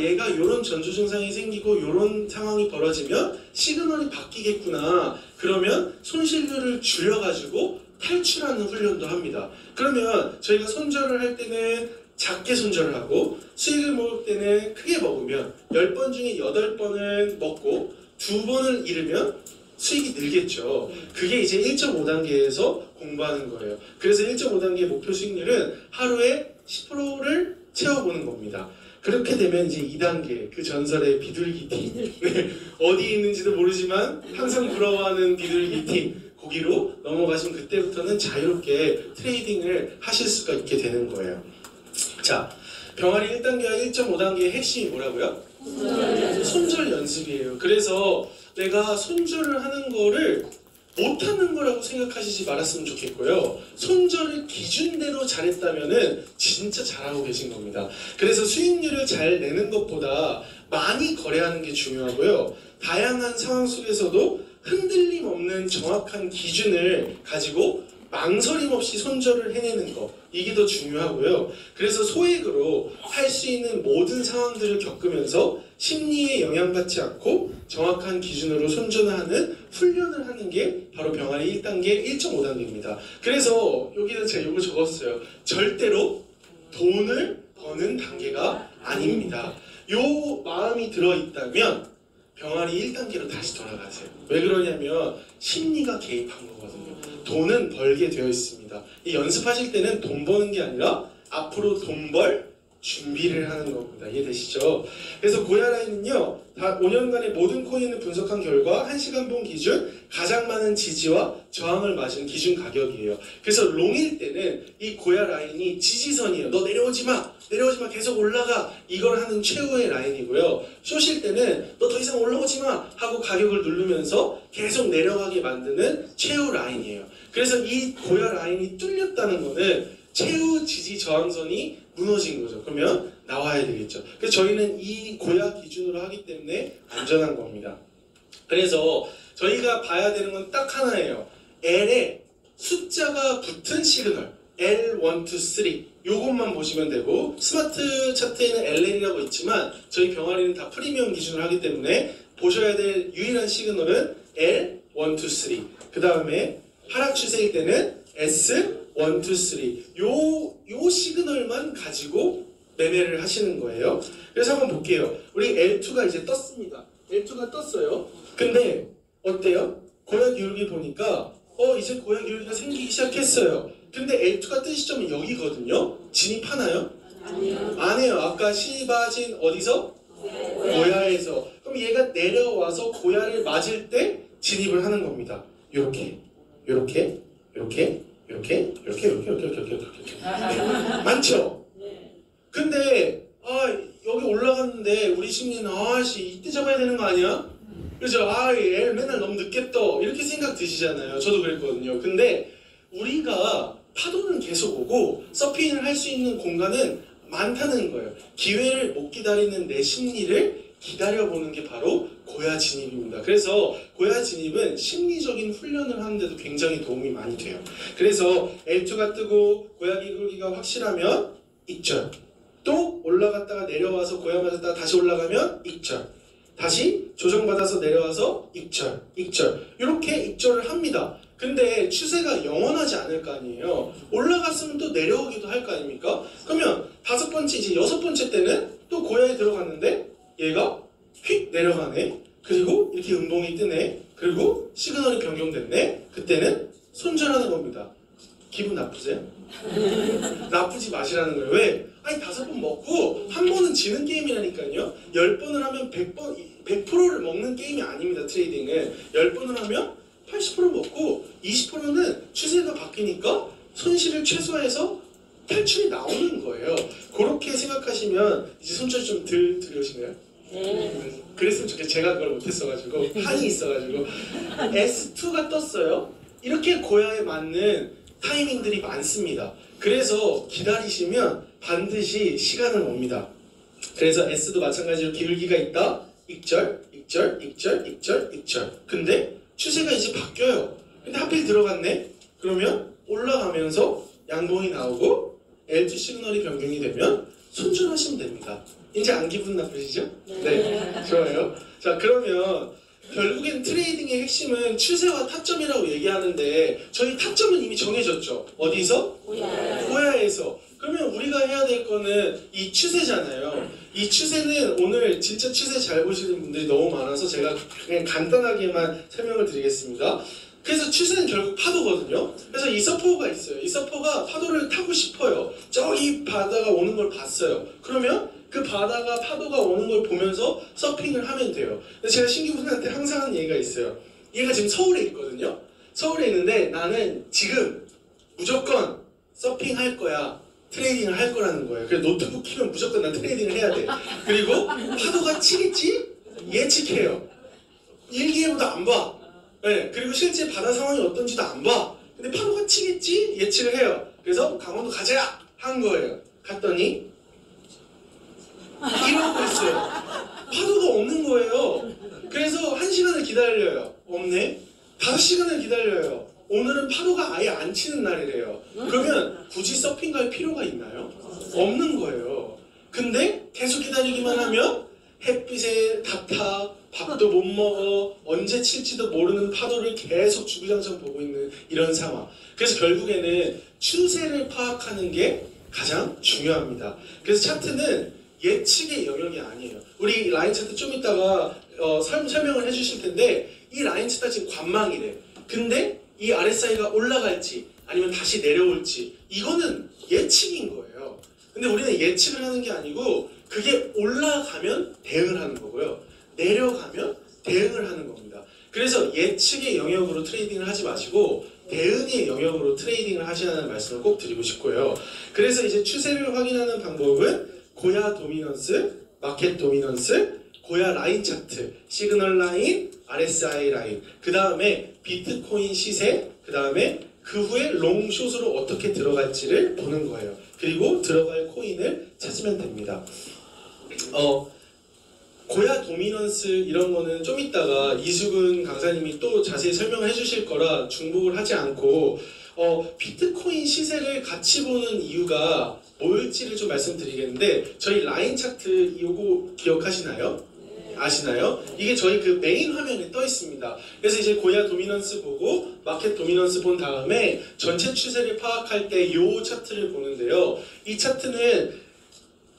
얘가 이런 전조 증상이 생기고 이런 상황이 벌어지면 시그널이 바뀌겠구나. 그러면 손실률을 줄여가지고 탈출하는 훈련도 합니다. 그러면 저희가 손절을 할 때는 작게 손절을 하고 수익을 먹을 때는 크게 먹으면 10번 중에 8번을 먹고 2번을 잃으면 수익이 늘겠죠. 그게 이제 1.5단계에서 공부하는 거예요. 그래서 1.5단계 목표 수익률은 하루에 10%를 채워보는 겁니다. 그렇게 되면 이제 2단계 그 전설의 비둘기 팀 어디 있는지도 모르지만 항상 부러워하는 비둘기 팀 거기로 넘어가시면 그때부터는 자유롭게 트레이딩을 하실 수가 있게 되는 거예요. 자, 병아리 1단계와 1.5단계의 핵심이 뭐라고요? 손절 연습이에요. 그래서 내가 손절을 하는 거를 못하는 거라고 생각하시지 말았으면 좋겠고요. 손절을 기준대로 잘했다면은 진짜 잘하고 계신 겁니다. 그래서 수익률을 잘 내는 것보다 많이 거래하는 게 중요하고요. 다양한 상황 속에서도 흔들림 없는 정확한 기준을 가지고 망설임 없이 손절을 해내는 거, 이게 더 중요하고요. 그래서 소액으로 할 수 있는 모든 상황들을 겪으면서 심리에 영향받지 않고 정확한 기준으로 손전하는 훈련을 하는 게 바로 병아리 1단계, 1.5단계입니다. 그래서 여기는 제가 이거 적었어요. 절대로 돈을 버는 단계가 아닙니다. 요 마음이 들어있다면 병아리 1단계로 다시 돌아가세요. 왜 그러냐면 심리가 개입한 거거든요. 돈은 벌게 되어 있습니다. 이 연습하실 때는 돈 버는 게 아니라 앞으로 돈 벌 준비를 하는 겁니다. 이해되시죠? 그래서 고야라인은요, 다 5년간의 모든 코인을 분석한 결과 1시간 본 기준 가장 많은 지지와 저항을 맞은 기준 가격이에요. 그래서 롱일 때는 이 고야라인이 지지선이에요. 너 내려오지 마! 내려오지 마! 계속 올라가! 이걸 하는 최후의 라인이고요. 숏일 때는 너 더 이상 올라오지 마! 하고 가격을 누르면서 계속 내려가게 만드는 최후 라인이에요. 그래서 이 고야라인이 뚫렸다는 거는 최후 지지 저항선이 무너진 거죠. 그러면 나와야 되겠죠. 그래서 저희는 이 고야 기준으로 하기 때문에 안전한 겁니다. 그래서 저희가 봐야 되는 건 딱 하나예요. L에 숫자가 붙은 시그널 L, 1, 2, 3 요것만 보시면 되고, 스마트 차트에는 LL이라고 있지만 저희 병아리는 다 프리미엄 기준으로 하기 때문에 보셔야 될 유일한 시그널은 L, 1, 2, 3 그 다음에 하락 추세일 때는 S, 1, 2, 3 요 시그널만 가지고 매매를 하시는 거예요. 그래서 한번 볼게요. 우리 L2가 이제 떴습니다. L2가 떴어요. 근데 어때요? 고야 기울기 보니까 이제 고야 기울기가 생기기 시작했어요. 근데 L2가 뜬 시점은 여기거든요. 진입하나요? 아니요. 안 해요. 아까 시바진 어디서? 고야에서. 그럼 얘가 내려와서 고야를 맞을 때 진입을 하는 겁니다. 요렇게 요렇게 요렇게 이렇게 많죠? 근데 여기 올라갔는데 우리 심리는 이때 잡아야 되는 거 아니야? 그죠? 얘 맨날 너무 늦게 떠 이렇게 생각 드시잖아요. 저도 그랬거든요. 근데 우리가 파도는 계속 오고 서핑을 할 수 있는 공간은 많다는 거예요. 기회를 못 기다리는 내 심리를 기다려보는 게 바로 고야 진입입니다. 그래서 고야 진입은 심리적인 훈련을 하는데도 굉장히 도움이 많이 돼요. 그래서 L2가 뜨고 고야 기울기가 확실하면 익절, 또 올라갔다가 내려와서 고야 맞았다가 다시 올라가면 익절, 다시 조정받아서 내려와서 익절, 익절 이렇게 익절을 합니다. 근데 추세가 영원하지 않을 거 아니에요. 올라갔으면 또 내려오기도 할 거 아닙니까? 그러면 다섯 번째 이제 여섯 번째 때는 또 고야에 들어갔는데 얘가 휙 내려가네. 그리고 이렇게 음봉이 뜨네. 그리고 시그널이 변경됐네. 그때는 손절하는 겁니다. 기분 나쁘세요? 나쁘지 마시라는 거예요. 왜? 아니 5번 먹고 한 번은 지는 게임이라니까요. 10번을 하면 100%를 먹는 게임이 아닙니다. 트레이딩은 10번을 하면 80% 먹고 20%는 추세가 바뀌니까 손실을 최소화해서 탈출이 나오는 거예요. 그렇게 생각하시면 이제 손절 좀 덜 들으시나요? 그랬으면 좋겠어요. 제가 그걸 못했어가지고 한이 있어가지고 S2가 떴어요. 이렇게 고야에 맞는 타이밍들이 많습니다. 그래서 기다리시면 반드시 시간은 옵니다. 그래서 S도 마찬가지로 기울기가 있다. 익절, 익절, 익절, 익절, 익절. 근데 추세가 이제 바뀌어요. 근데 하필 들어갔네? 그러면 올라가면서 양봉이 나오고 L2 시그널이 변경이 되면 손절하시면 됩니다. 이제 안 기분 나쁘시죠? 네. 좋아요. 자, 그러면 결국엔 트레이딩의 핵심은 추세와 타점이라고 얘기하는데 저희 타점은 이미 정해졌죠. 어디서? 고야에서. 그러면 우리가 해야 될 거는 이 추세잖아요. 이 추세는 오늘 진짜 추세 잘 보시는 분들이 너무 많아서 제가 그냥 간단하게만 설명을 드리겠습니다. 그래서 추세는 결국 파도거든요. 그래서 이 서퍼가 있어요. 이 서퍼가 파도를 타고 싶어요. 저기 바다가 오는 걸 봤어요. 그러면 그 바다가 파도가 오는 걸 보면서 서핑을 하면 돼요. 근데 제가 신규분한테 항상 하는 얘기가 있어요. 얘가 지금 서울에 있거든요. 서울에 있는데 나는 지금 무조건 서핑할 거야. 트레이딩을 할 거라는 거예요. 그래서 노트북 키면 무조건 난 트레이딩을 해야 돼. 그리고 파도가 치겠지? 예측해요. 일기예보도 안 봐. 네, 그리고 실제 바다 상황이 어떤지도 안 봐. 근데 파도가 치겠지? 예측을 해요. 그래서 강원도 가자! 한 거예요. 갔더니 이러고 있어요. 파도가 없는 거예요. 그래서 1시간을 기다려요. 없네. 5시간을 기다려요. 오늘은 파도가 아예 안 치는 날이래요. 그러면 굳이 서핑 갈 필요가 있나요? 없는 거예요. 근데 계속 기다리기만 하면 햇빛에 닿다, 밥도 못 먹어, 언제 칠지도 모르는 파도를 계속 주구장창 보고 있는 이런 상황. 그래서 결국에는 추세를 파악하는 게 가장 중요합니다. 그래서 차트는 예측의 영역이 아니에요. 우리 라인 차트 좀 이따가 설명을 해주실 텐데 이 라인 차트가 지금 관망이래. 근데 이 RSI가 올라갈지 아니면 다시 내려올지 이거는 예측인 거예요. 근데 우리는 예측을 하는 게 아니고 그게 올라가면 대응을 하는 거고요. 내려가면 대응을 하는 겁니다. 그래서 예측의 영역으로 트레이딩을 하지 마시고 대응의 영역으로 트레이딩을 하시라는 말씀을 꼭 드리고 싶고요. 그래서 이제 추세를 확인하는 방법은 고야 도미넌스, 마켓 도미넌스, 고야 라인 차트, 시그널 라인, RSI 라인, 그 다음에 비트코인 시세, 그 다음에 그 후에 롱숏으로 어떻게 들어갈지를 보는 거예요. 그리고 들어갈 코인을 찾으면 됩니다. 고야 도미넌스 이런 거는 좀 이따가 이수근 강사님이 또 자세히 설명을 해주실 거라 중복을 하지 않고 비트코인 시세를 같이 보는 이유가 뭘지를 좀 말씀드리겠는데 저희 라인 차트 이거 기억하시나요? 아시나요? 이게 저희 그 메인 화면에 떠 있습니다. 그래서 이제 고야 도미넌스 보고 마켓 도미넌스 본 다음에 전체 추세를 파악할 때 이 차트를 보는데요. 이 차트는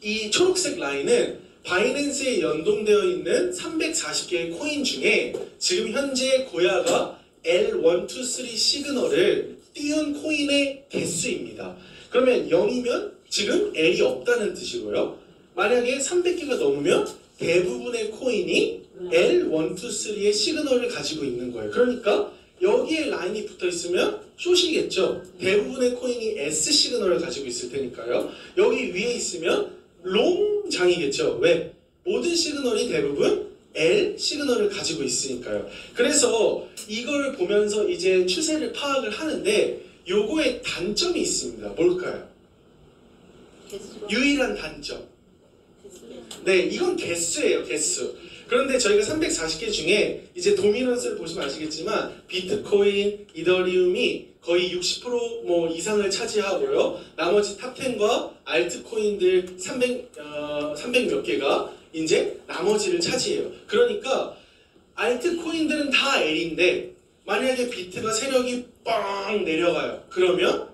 이 초록색 라인은 바이낸스에 연동되어 있는 340개의 코인 중에 지금 현재 고야가 L1, 2, 3 시그널을 띄운 코인의 개수입니다. 그러면 0이면 지금 L이 없다는 뜻이고요. 만약에 300개가 넘으면 대부분의 코인이 L1, 2, 3의 시그널을 가지고 있는 거예요. 그러니까 여기에 라인이 붙어 있으면 숏이겠죠. 대부분의 코인이 S 시그널을 가지고 있을 테니까요. 여기 위에 있으면 롱장이겠죠. 왜? 모든 시그널이 대부분 L 시그널을 가지고 있으니까요. 그래서 이걸 보면서 이제 추세를 파악을 하는데 요거에 단점이 있습니다. 뭘까요? 유일한 단점. 네, 이건 개수예요, 개수. 그런데 저희가 340개 중에 이제 도미넌스를 보시면 아시겠지만 비트코인, 이더리움이 거의 60% 이상을 차지하고요. 나머지 탑10과 알트코인들 300 몇 개가 이제 나머지를 차지해요. 그러니까 알트코인들은 다 L인데 만약에 비트가 세력이 빵 내려가요. 그러면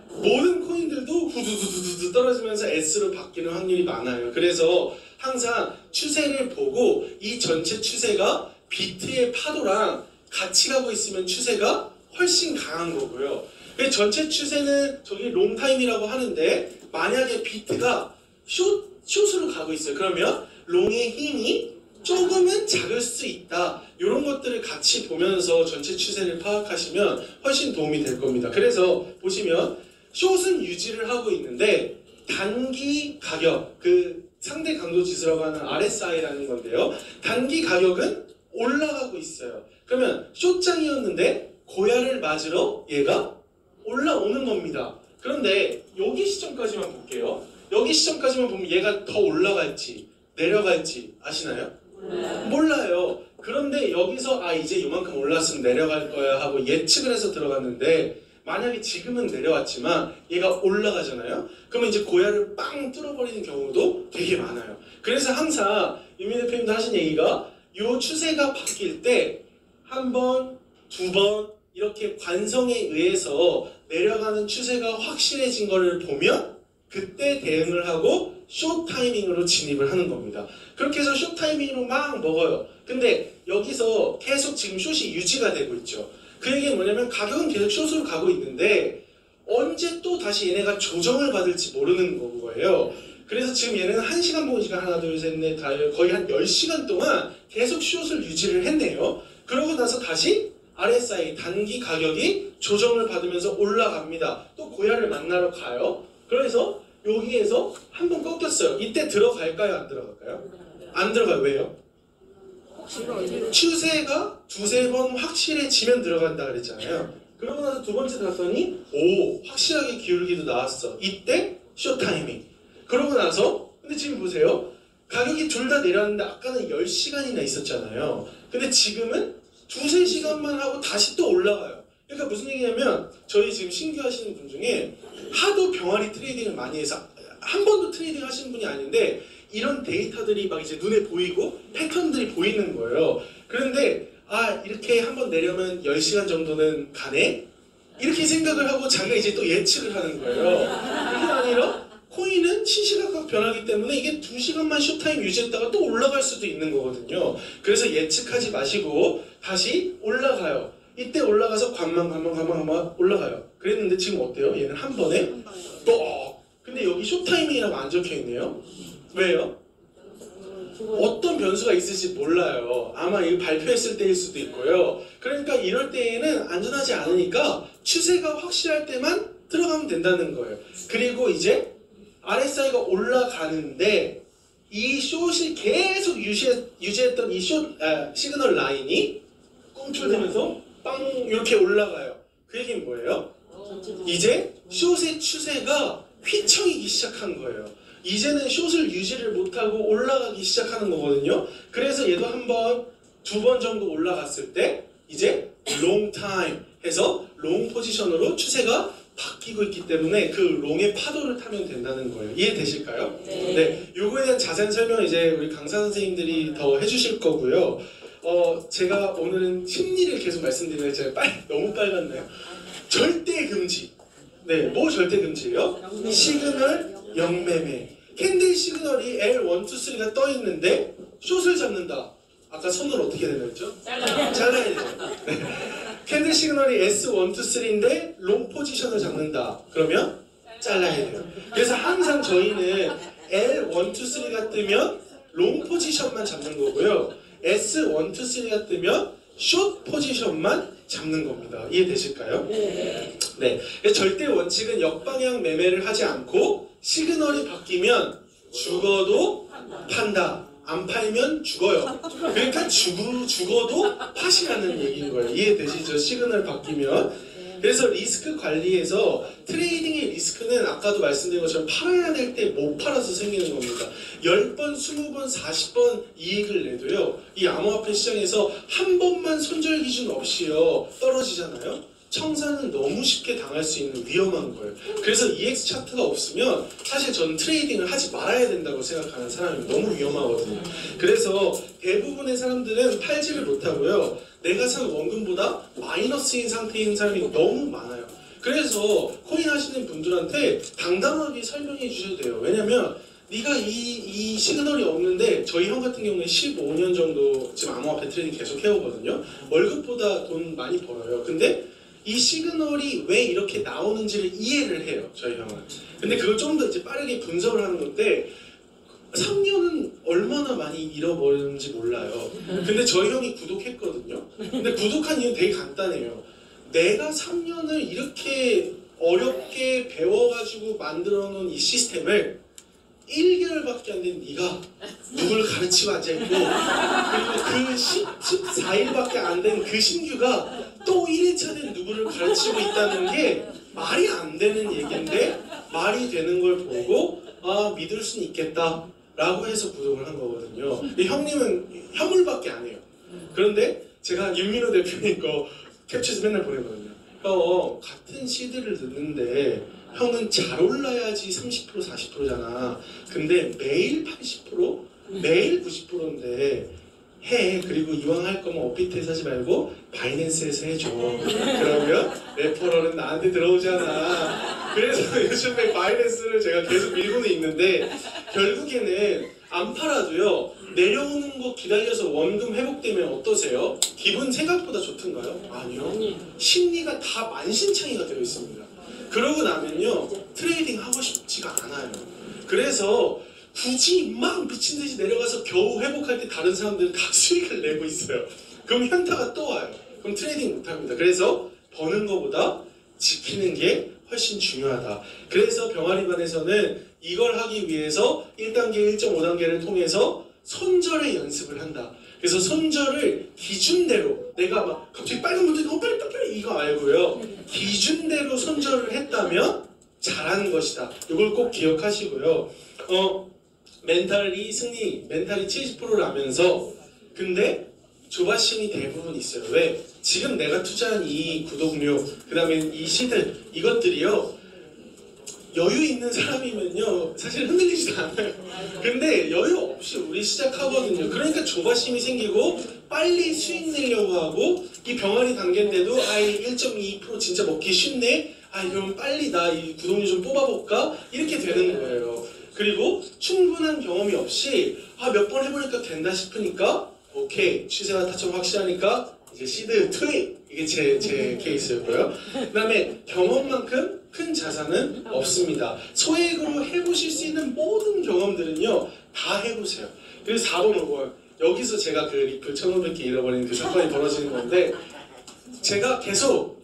모든 코인들도 후두두두두 떨어지면서 S로 바뀌는 확률이 많아요. 그래서 항상 추세를 보고 이 전체 추세가 비트의 파도랑 같이 가고 있으면 추세가 훨씬 강한 거고요. 전체 추세는 저기 롱타임이라고 하는데 만약에 비트가 숏으로 가고 있어요. 그러면 롱의 힘이 조금은 작을 수 있다. 이런 것들을 같이 보면서 전체 추세를 파악하시면 훨씬 도움이 될 겁니다. 그래서 보시면 숏은 유지를 하고 있는데 단기 가격, 그 상대 강도 지수라고 하는 RSI라는 건데요. 단기 가격은 올라가고 있어요. 그러면 숏장이었는데 고야를 맞으러 얘가 올라오는 겁니다. 그런데 여기 시점까지만 볼게요. 여기 시점까지만 보면 얘가 더 올라갈지 내려갈지 아시나요? 몰라요. 그런데 여기서 이제 이만큼 올랐으면 내려갈 거야 하고 예측을 해서 들어갔는데 만약에 지금은 내려왔지만 얘가 올라가잖아요. 그러면 이제 고야를 빵 뚫어버리는 경우도 되게 많아요. 그래서 항상 유민 대표님도 하신 얘기가 이 추세가 바뀔 때 한 번, 두 번 이렇게 관성에 의해서 내려가는 추세가 확실해진 거를 보면 그때 대응을 하고 숏 타이밍으로 진입을 하는 겁니다. 그렇게 해서 숏 타이밍으로 막 먹어요. 근데 여기서 계속 지금 숏이 유지가 되고 있죠. 그 얘기는 뭐냐면 가격은 계속 숏으로 가고 있는데 언제 또 다시 얘네가 조정을 받을지 모르는 거예요. 그래서 지금 얘네는 1시간 보는 시간 하나 둘 셋 넷 거의 한 10시간 동안 계속 숏을 유지를 했네요. 그러고 나서 다시 RSI 단기 가격이 조정을 받으면서 올라갑니다. 또 고야를 만나러 가요. 그래서 여기에서 한번 꺾였어요. 이때 들어갈까요? 안 들어갈까요? 안 들어가요. 왜요? 추세가 두세 번 확실해지면 들어간다 그랬잖아요. 그러고 나서 두 번째 들었더니 확실하게 기울기도 나왔어. 이때 숏 타이밍. 그러고 나서 근데 지금 보세요. 가격이 둘 다 내렸는데 아까는 10시간이나 있었잖아요. 근데 지금은 두세 시간만 하고 다시 또 올라가요. 그러니까 무슨 얘기냐면 저희 지금 신규 하시는 분 중에 하도 병아리 트레이딩을 많이 해서 한 번도 트레이딩 하시는 분이 아닌데 이런 데이터들이 막 이제 눈에 보이고 패턴들이 보이는 거예요. 그런데 이렇게 한번 내려면 10시간 정도는 가네? 이렇게 생각을 하고 자기가 이제 또 예측을 하는 거예요. 그게 아니라 코인은 시시각각 변하기 때문에 이게 2시간만 쇼타임 유지했다가 또 올라갈 수도 있는 거거든요. 그래서 예측하지 마시고 다시 올라가요. 이때 올라가서 관망 올라가요. 그랬는데 지금 어때요? 얘는 한 번에 또 근데 여기 쇼타이밍이라고 안 적혀 있네요. 왜요? 어떤 변수가 있을지 몰라요. 아마 이거 발표했을 때일 수도 있고요. 그러니까 이럴 때에는 안전하지 않으니까 추세가 확실할 때만 들어가면 된다는 거예요. 그리고 이제 RSI가 올라가는데 이 숏이 계속 유지했던 이 시그널 라인이 꿈틀대면서 빵 이렇게 올라가요. 그 얘기는 뭐예요? 이제 숏의 추세가 휘청이기 시작한 거예요. 이제는 숏을 유지를 못하고 올라가기 시작하는 거거든요. 그래서 얘도 한 번, 2번 정도 올라갔을 때 이제 롱 타임 해서 롱 포지션으로 추세가 바뀌고 있기 때문에 그 롱의 파도를 타면 된다는 거예요. 이해되실까요? 네. 요거에 대한 자세한 설명은 이제 우리 강사 선생님들이 더 해주실 거고요. 제가 오늘은 심리를 계속 말씀드리는데 제가 너무 빨랐나요? 절대 금지. 네, 뭐 절대 금지예요? 시그널 영매매. 캔들 시그널이 L1, 2, 3가 떠 있는데 숏을 잡는다. 아까 손을 어떻게 되었죠? 잘라야 돼요. 네. 캔들 시그널이 S1, 2, 3인데 롱 포지션을 잡는다. 그러면 잘라야 돼요. 그래서 항상 저희는 L1, 2, 3가 뜨면 롱 포지션만 잡는 거고요. S1, 2, 3가 뜨면 숏 포지션만 잡는 겁니다. 이해되실까요? 네. 절대 원칙은 역방향 매매를 하지 않고 시그널이 바뀌면 죽어도 판다. 안 팔면 죽어요. 그러니까 죽어도 파시라는 얘기인 거예요. 이해되시죠? 시그널 바뀌면. 그래서 리스크 관리에서 트레이딩의 리스크는 아까도 말씀드린 것처럼 팔아야 될 때 못 팔아서 생기는 겁니다. 10번, 20번, 40번 이익을 내도요. 이 암호화폐 시장에서 한 번만 손절 기준 없이요 떨어지잖아요. 청산은 너무 쉽게 당할 수 있는 위험한 거예요. 그래서 EX 차트가 없으면 사실 저는 트레이딩을 하지 말아야 된다고 생각하는 사람이 너무 위험하거든요. 그래서 대부분의 사람들은 팔지를 못하고요. 내가 산 원금보다 마이너스인 상태인 사람이 너무 많아요. 그래서 코인 하시는 분들한테 당당하게 설명해 주셔도 돼요. 왜냐면 네가 이 시그널이 없는데 저희 형 같은 경우는 15년 정도 지금 암호화폐 트레이딩 계속 해오거든요. 월급보다 돈 많이 벌어요. 근데 이 시그널이 왜 이렇게 나오는지를 이해를 해요. 저희 형은. 근데 그걸 좀 더 이제 빠르게 분석을 하는 건데 3년은 얼마나 많이 잃어버렸는지 몰라요. 근데 저희 형이 구독했거든요. 근데 구독한 이유는 되게 간단해요. 내가 3년을 이렇게 어렵게 배워가지고 만들어 놓은 이 시스템을 1개월밖에 안 된 네가 누굴 가르치고 앉아있고 그리고 그 14일밖에 안 된 그 신규가 또 1일차 된 누구를 가르치고 있다는 게 말이 안 되는 얘기인데 말이 되는 걸 보고 믿을 수는 있겠다 라고 해서 구독을 한 거거든요. 형님은 현물밖에 안 해요. 그런데 제가 윤민호 대표님 거 캡처해서 맨날 보내거든요. 같은 시드를 넣는데 형은 잘 올라야지 30% 40%잖아. 근데 매일 80%? 매일 90%인데 해. 그리고 이왕 할 거면 업비트에서 하지 말고 바이낸스에서 해줘. 그러면 레퍼럴은 나한테 들어오잖아. 그래서 요즘에 바이낸스를 제가 계속 밀고는 있는데 결국에는 안 팔아도요. 내려오는 거 기다려서 원금 회복되면 어떠세요? 기분 생각보다 좋던가요? 아니요. 심리가 다 만신창이가 되어 있습니다. 그러고 나면요. 트레이딩 하고 싶지가 않아요. 그래서 굳이 막 미친듯이 내려가서 겨우 회복할 때 다른 사람들은 다 수익을 내고 있어요. 그럼 현타가 또 와요. 그럼 트레이딩 못합니다. 그래서 버는 것보다 지키는 게 훨씬 중요하다. 그래서 병아리반에서는 이걸 하기 위해서 1단계, 1.5단계를 통해서 손절의 연습을 한다. 그래서 손절을 기준대로 내가 막 갑자기 빨간 문제 빨리 이거 말고요. 기준대로 손절을 했다면 잘하는 것이다. 이걸 꼭 기억하시고요. 멘탈이 70%라면서 근데 조바심이 대부분 있어요. 왜? 지금 내가 투자한 이 구독료, 그 다음에 이 시드 이것들이요. 여유 있는 사람이면요 사실 흔들리지도 않아요. 근데 여유 없이 우리 시작하거든요. 그러니까 조바심이 생기고 빨리 수익 내려고 하고 이 병아리 단계인데도 1.2% 진짜 먹기 쉽네. 그럼 빨리 나 이 구독료 좀 뽑아볼까? 이렇게 되는 거예요. 그리고 충분한 경험이 없이 몇 번 해보니까 된다 싶으니까 오케이 추세와 타점 확실하니까 이제 시드 투입 이게 제 케이스였고요. 그 다음에 경험만큼 큰 자산은 없습니다. 소액으로 해보실 수 있는 모든 경험들은요 다 해보세요. 그래서 4번 5번 여기서 제가 그 리플 1,500개 잃어버린 그 사건이 벌어지는 건데 제가 계속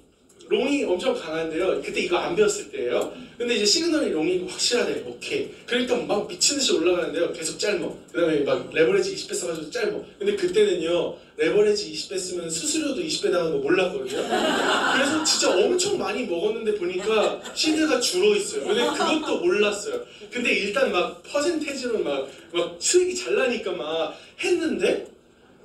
롱이 엄청 강한데요. 그때 이거 안 배웠을 때예요. 근데 이제 시그널이 롱이 확실하네. 오케이. 그러니까 막 미친듯이 올라가는데요. 계속 짧어. 그 다음에 막 레버리지 20배 써가지고 짧어. 근데 그때는요. 레버리지 20배 쓰면 수수료도 20배 나가는 거 몰랐거든요. 그래서 진짜 엄청 많이 먹었는데 보니까 시드가 줄어있어요. 근데 그것도 몰랐어요. 근데 일단 막 퍼센테이지로 막 수익이 잘 나니까 막 했는데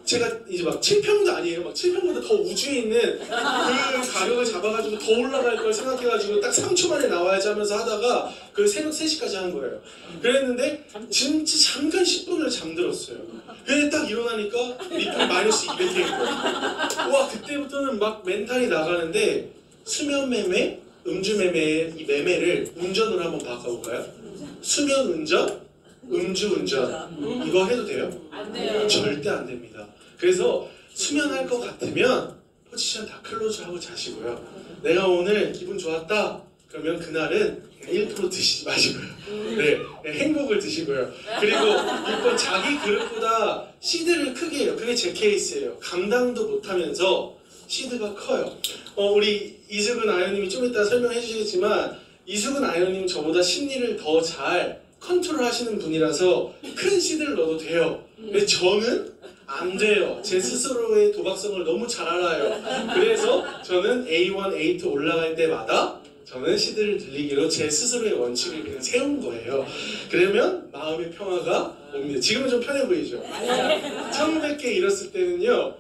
제가 이제 막 7평도 아니에요. 막 7평보다 더 우주에 있는 그 가격을 잡아가지고 더 올라갈 걸 생각해가지고 딱 3초 만에 나와야지 하면서 하다가 그 새벽 3시까지 한 거예요. 그랬는데 진짜 잠깐 10분을 잠들었어요. 근데 딱 일어나니까 리플 마이너스 200개인 거예요. 와 그때부터는 막 멘탈이 나가는데 수면 매매, 음주 매매 이 매매를 운전으로 한번 바꿔볼까요? 수면 운전, 음주 운전 이거 해도 돼요? 안 돼요. 절대 안 됩니다. 그래서 수면할 것 같으면 포지션 다 클로즈하고 자시고요. 내가 오늘 기분 좋았다 그러면 그날은 1% 드시지 마시고요. 네, 행복을 드시고요. 그리고 6번 자기 그릇보다 시드를 크게 해요. 그게 제 케이스예요. 감당도 못하면서 시드가 커요. 우리 이수근 아이언님이 좀 이따 설명해 주시겠지만 이수근 아이언님 저보다 심리를 더 잘 컨트롤 하시는 분이라서 큰 시드를 넣어도 돼요. 근데 저는 안 돼요. 제 스스로의 도박성을 너무 잘 알아요. 그래서 저는 A1, A2 올라갈 때마다 저는 시드를 늘리기로 제 스스로의 원칙을 그냥 세운 거예요. 그러면 마음의 평화가 옵니다. 지금은 좀 편해 보이죠? 1,500개 잃었을 때는요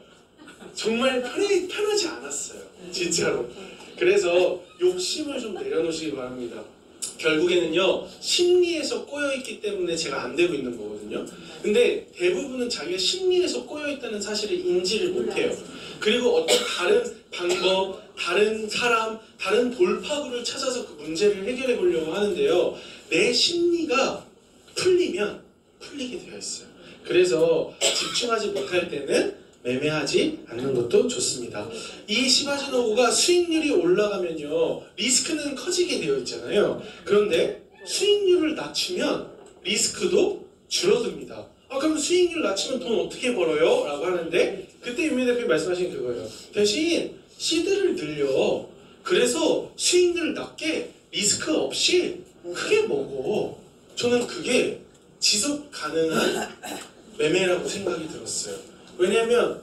정말 편하지 않았어요. 진짜로. 그래서 욕심을 좀 내려놓으시기 바랍니다. 결국에는요 심리에서 꼬여있기 때문에 제가 안 되고 있는 거거든요. 근데 대부분은 자기가 심리에서 꼬여있다는 사실을 인지를 못해요. 그리고 어떤 다른 방법, 다른 사람, 다른 돌파구를 찾아서 그 문제를 해결해 보려고 하는데요. 내 심리가 풀리면 풀리게 되어 있어요. 그래서 집중하지 못할 때는 매매하지 않는 것도 좋습니다. 이 시바지노구가 수익률이 올라가면요 리스크는 커지게 되어 있잖아요. 그런데 수익률을 낮추면 리스크도 줄어듭니다. 그럼 수익률 낮추면 돈 어떻게 벌어요? 라고 하는데 그때 윤미 대표님 말씀하신 그거예요. 대신 시드를 늘려. 그래서 수익률을 낮게 리스크 없이 크게 먹어. 저는 그게 지속 가능한 매매라고 생각이 들었어요. 왜냐면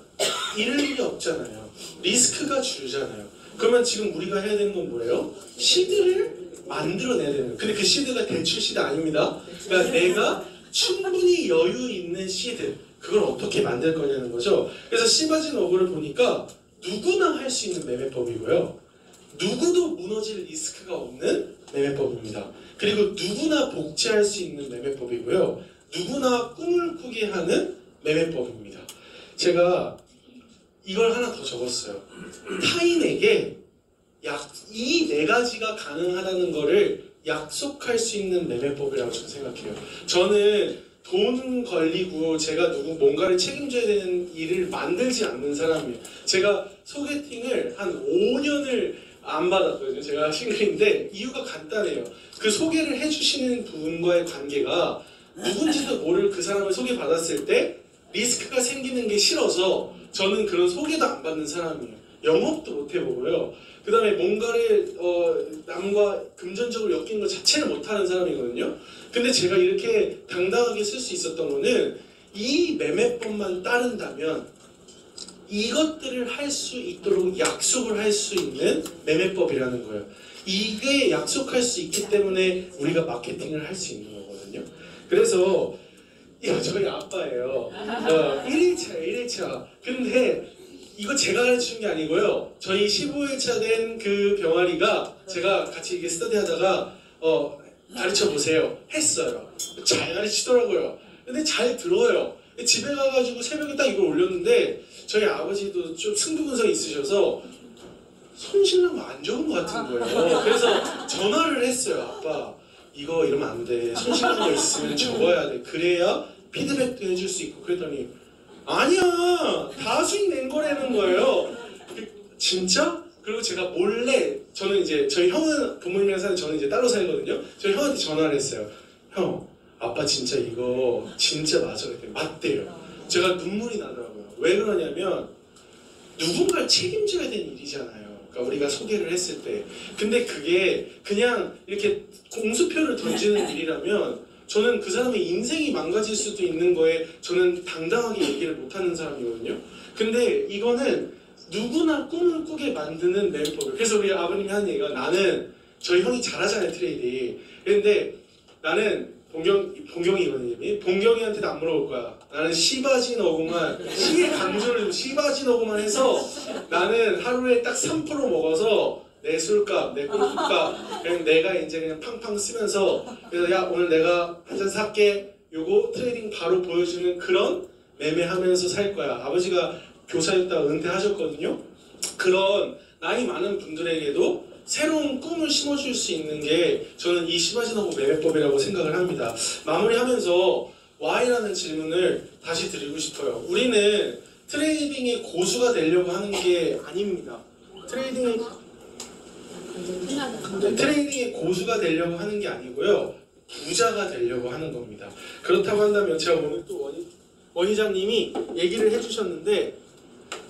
잃을 일이 없잖아요. 리스크가 줄잖아요. 그러면 지금 우리가 해야 되는 건 뭐예요? 시드를 만들어내야 되는 거예요. 근데 그 시드가 대출 시드 아닙니다. 그러니까 내가 충분히 여유 있는 시드 그걸 어떻게 만들 거냐는 거죠. 그래서 시바지노구를 보니까 누구나 할 수 있는 매매법이고요. 누구도 무너질 리스크가 없는 매매법입니다. 그리고 누구나 복제할 수 있는 매매법이고요. 누구나 꿈을 꾸게 하는 매매법입니다. 제가 이걸 하나 더 적었어요. 타인에게 이 네 가지가 가능하다는 거를 약속할 수 있는 매매법이라고 저는 생각해요. 저는 돈 걸리고 제가 뭔가를 책임져야 되는 일을 만들지 않는 사람이에요. 제가 소개팅을 한 5년을 안 받았거든요. 제가 싱글인데 이유가 간단해요. 그 소개를 해주시는 분과의 관계가 누군지도 모를 그 사람을 소개받았을 때 리스크가 생기는 게 싫어서 저는 그런 소개도 안 받는 사람이에요. 영업도 못 해보고요. 그 다음에 뭔가를 남과 금전적으로 엮이는 것 자체를 못하는 사람이거든요. 근데 제가 이렇게 당당하게 쓸 수 있었던 거는 이 매매법만 따른다면 이것들을 할 수 있도록 약속을 할 수 있는 매매법이라는 거예요. 이게 약속할 수 있기 때문에 우리가 마케팅을 할 수 있는 거거든요. 그래서 이거 저희 아빠예요. 1일차. 근데 이거 제가 가르치는 게 아니고요. 저희 15일차 된 그 병아리가 제가 같이 이게 스터디하다가 가르쳐 보세요. 했어요. 잘 가르치더라고요. 근데 잘 들어요. 집에 가가지고 새벽에 딱 이걸 올렸는데 저희 아버지도 좀 승부근성이 있으셔서 손실랑 안 좋은 것 같은 거예요. 그래서 전화를 했어요. 아빠 이거 이러면 안 돼. 손실난 거 있으면 적어야 돼. 그래야 피드백도 해줄 수 있고. 그랬더니 아니야 다 수익 낸 거라는 거예요. 진짜? 그리고 제가 몰래 저는 이제 저희 형은 부모님이랑 사는 저는 이제 따로 살거든요. 저희 형한테 전화를 했어요. 형 아빠 진짜 이거 진짜 맞아. 그랬더니 맞대요. 제가 눈물이 나더라고요. 왜 그러냐면 누군가를 책임져야 되는 일이잖아요. 그러니까 우리가 소개를 했을 때. 근데 그게 그냥 이렇게 공수표를 던지는 일이라면 저는 그 사람의 인생이 망가질 수도 있는 거에 저는 당당하게 얘기를 못하는 사람이거든요. 근데 이거는 누구나 꿈을 꾸게 만드는 멤버예요. 그래서 우리 아버님이 하는 얘기가 나는 저희 형이 잘하잖아요 트레이딩. 그런데 나는 봉경이거든요. 봉경이한테도 안 물어볼 거야. 나는 시바지 너구만 시의 강조를 좀 시바지 너구만 해서 나는 하루에 딱 3% 먹어서 내 술값, 내 골프값 그냥 내가 이제 그냥 팡팡 쓰면서 그래서 야 오늘 내가 한 잔 살게 요거 트레이딩 바로 보여주는 그런 매매하면서 살 거야. 아버지가 교사였다가 은퇴하셨거든요. 그런 나이 많은 분들에게도 새로운 꿈을 심어줄 수 있는 게 저는 이 시바지너구 매매법이라고 생각을 합니다. 마무리하면서 Y라는 질문을 다시 드리고 싶어요. 우리는 트레이딩의 고수가 되려고 하는 게 아닙니다. 트레이딩의 고수가 되려고 하는 게 아니고요. 부자가 되려고 하는 겁니다. 그렇다고 한다면 제가 오늘 또 원희장님이 얘기를 해주셨는데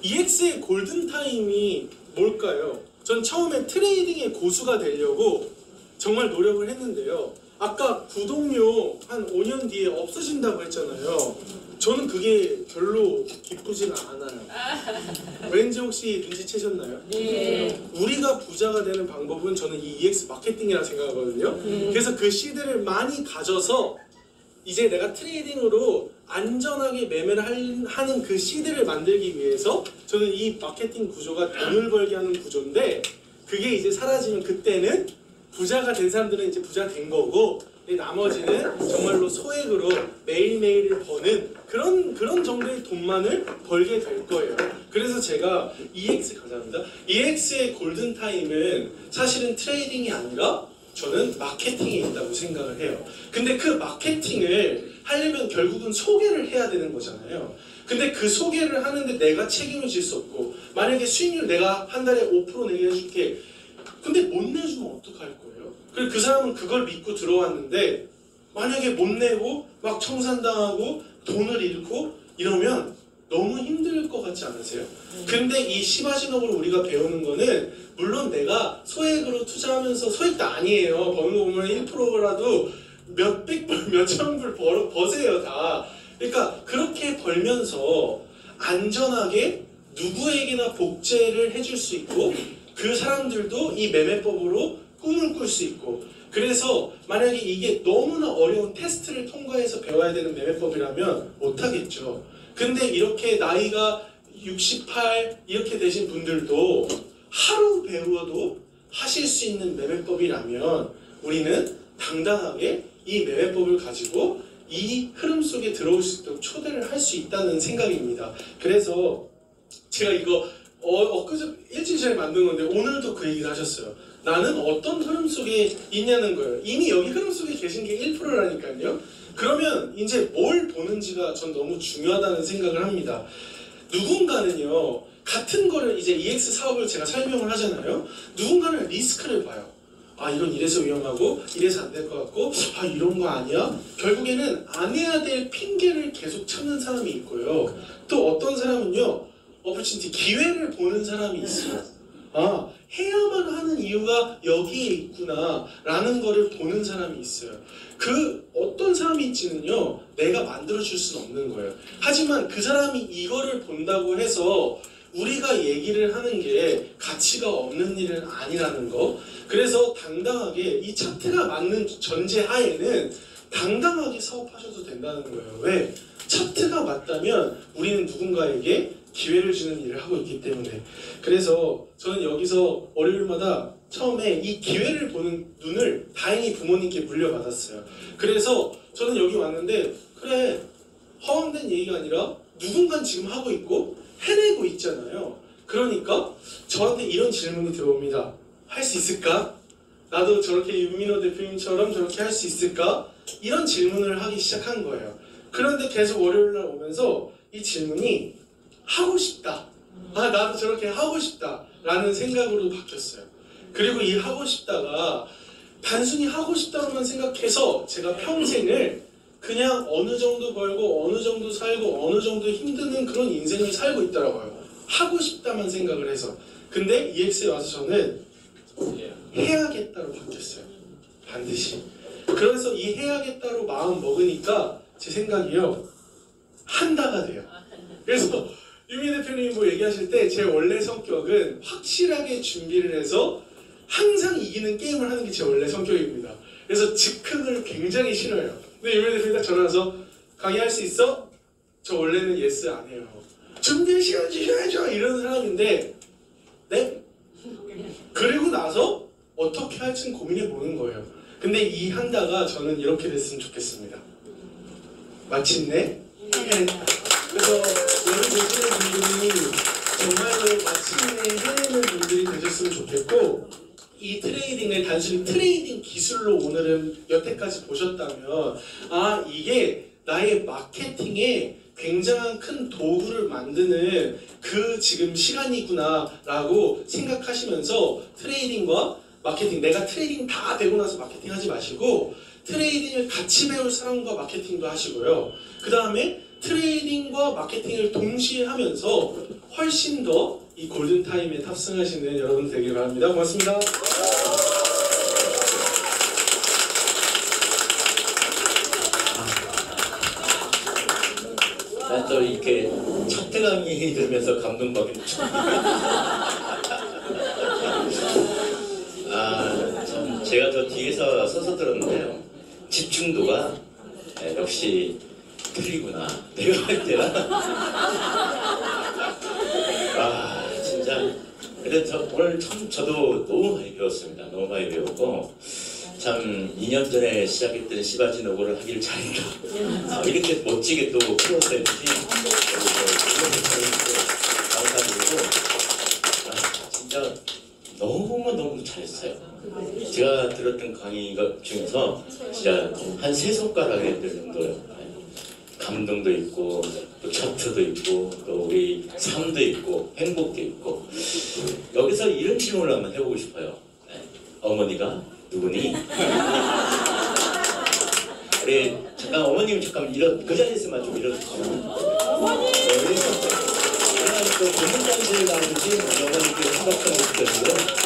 EX의 골든타임이 뭘까요? 전 처음에 트레이딩의 고수가 되려고 정말 노력을 했는데요. 아까 구독료 한 5년 뒤에 없어진다고 했잖아요. 저는 그게 별로 기쁘지가 않아요. 왠지 혹시 눈치채셨나요? 네. 우리가 부자가 되는 방법은 저는 이 EX 마케팅이라 생각하거든요. 그래서 그 시대를 많이 가져서 이제 내가 트레이딩으로 안전하게 매매를 하는 그 시대를 만들기 위해서 저는 이 마케팅 구조가 돈을 벌게 하는 구조인데 그게 이제 사라지면 그때는 부자가 된 사람들은 이제 부자 된 거고 나머지는 정말로 소액으로 매일매일을 버는 그런 정도의 돈만을 벌게 될 거예요. 그래서 제가 EX 감사합니다. EX의 골든타임은 사실은 트레이딩이 아니라 저는 마케팅에 있다고 생각을 해요. 근데 그 마케팅을 하려면 결국은 소개를 해야 되는 거잖아요. 근데 그 소개를 하는데 내가 책임을 질 수 없고 만약에 수익률 내가 한 달에 5% 내게 해줄게. 근데 못 내주면 어떡할 거예요? 그리고 그 사람은 그걸 믿고 들어왔는데 만약에 못 내고 막 청산당하고 돈을 잃고 이러면 너무 힘들 것 같지 않으세요? 근데 이 시바지노를 우리가 배우는 거는 물론 내가 소액으로 투자하면서 소액도 아니에요. 버는 거 보면 1%라도 몇백 불, 몇천 불 버세요 다. 그러니까 그렇게 벌면서 안전하게 누구에게나 복제를 해줄 수 있고 그 사람들도 이 매매법으로 꿈을 꿀 수 있고 그래서 만약에 이게 너무나 어려운 테스트를 통과해서 배워야 되는 매매법이라면 못하겠죠. 근데 이렇게 나이가 68 이렇게 되신 분들도 하루 배워도 하실 수 있는 매매법이라면 우리는 당당하게 이 매매법을 가지고 이 흐름 속에 들어올 수 있도록 초대를 할 수 있다는 생각입니다. 그래서 제가 이거 엊그제 일주일 전에 만든 건데 오늘도 그 얘기를 하셨어요. 나는 어떤 흐름 속에 있냐는 거예요. 이미 여기 흐름 속에 계신 게 1%라니까요. 그러면 이제 뭘 보는지가 전 너무 중요하다는 생각을 합니다. 누군가는요 같은 거를 이제 EX 사업을 제가 설명을 하잖아요. 누군가는 리스크를 봐요. 아 이건 이래서 위험하고 이래서 안 될 것 같고 아 이런 거 아니야? 결국에는 안 해야 될 핑계를 계속 찾는 사람이 있고요. 또 어떤 사람은요 오퍼튜니티 기회를 보는 사람이 있어요. 아 해야만 하는 이유가 여기에 있구나 라는 거를 보는 사람이 있어요. 그 어떤 사람인지는요 내가 만들어줄 수는 없는 거예요. 하지만 그 사람이 이거를 본다고 해서 우리가 얘기를 하는 게 가치가 없는 일은 아니라는 거. 그래서 당당하게 이 차트가 맞는 전제하에는 당당하게 사업하셔도 된다는 거예요. 왜? 차트가 맞다면 우리는 누군가에게 기회를 주는 일을 하고 있기 때문에. 그래서 저는 여기서 월요일마다 처음에 이 기회를 보는 눈을 다행히 부모님께 물려받았어요. 그래서 저는 여기 왔는데 그래, 허황된 얘기가 아니라 누군가는 지금 하고 있고 해내고 있잖아요. 그러니까 저한테 이런 질문이 들어옵니다. 할 수 있을까? 나도 저렇게 유민호 대표님처럼 저렇게 할 수 있을까? 이런 질문을 하기 시작한 거예요. 그런데 계속 월요일날 오면서 이 질문이 하고 싶다. 아, 나도 저렇게 하고 싶다 라는 생각으로 바뀌었어요. 그리고 이 하고 싶다가 단순히 하고 싶다로만 생각해서 제가 평생을 그냥 어느 정도 벌고 어느 정도 살고 어느 정도 힘드는 그런 인생을 살고 있더라고요. 하고 싶다만 생각을 해서. 근데 EX에 와서 저는 해야겠다로 바뀌었어요. 반드시. 그래서 이 해야겠다로 마음 먹으니까 제 생각이요, 한다가 돼요. 그래서 유미 대표님이 뭐 얘기하실 때 제 원래 성격은 확실하게 준비를 해서 항상 이기는 게임을 하는 게 제 원래 성격입니다. 그래서 즉흥을 굉장히 싫어요. 근데 유미 대표님 딱 전화와서 강의할 수 있어? 저 원래는 예스 안 해요. 준비 시간 주셔야죠 이런 사람인데, 네? 그리고 나서 어떻게 할지 고민해 보는 거예요. 근데 이 한다가 저는 이렇게 됐으면 좋겠습니다. 마침내 해냈다. 그래서 여기 계시는 분들이 정말로 마침내 해내는 분들이 되셨으면 좋겠고, 이 트레이딩을 단순히 트레이딩 기술로 오늘은 여태까지 보셨다면, 아, 이게 나의 마케팅에 굉장한 큰 도구를 만드는 그 지금 시간이구나 라고 생각하시면서 트레이딩과 마케팅, 내가 트레이딩 다 되고 나서 마케팅 하지 마시고 트레이딩을 같이 배울 사람과 마케팅도 하시고요. 그 다음에 트레이딩과 마케팅을 동시에 하면서 훨씬 더 이 골든타임에 탑승하시는 여러분 되길 바랍니다. 고맙습니다. 난 또 이렇게 차트 강의 들으면서 감동받긴 참 제가 저 뒤에서 서서 들었는데요, 집중도가 역시 틀리구나. 내가 할 때랑 진짜. 근데 오늘 참 저도 너무 많이 배웠습니다. 너무 많이 배웠고, 참 2년 전에 시작했던 시바지 노고를 하길 잘했다. 이렇게 멋지게 또 풀어내주신 감사드리고, 진짜 너무 잘했어요. 제가 들었던 강의 중에서 진짜 한 3손가락에 들 정도요. 감동도 있고 또 차트도 있고 또 우리 삶도 있고 행복도 있고. 여기서 이런 질문을 한번 해보고 싶어요. 어머니가 누구니? 우리 잠깐 어머님 잠깐 그 자리에서만 좀 일어주시죠. 어머니! 또 본문장실 나오는지 어머니께 생각하고 싶어요.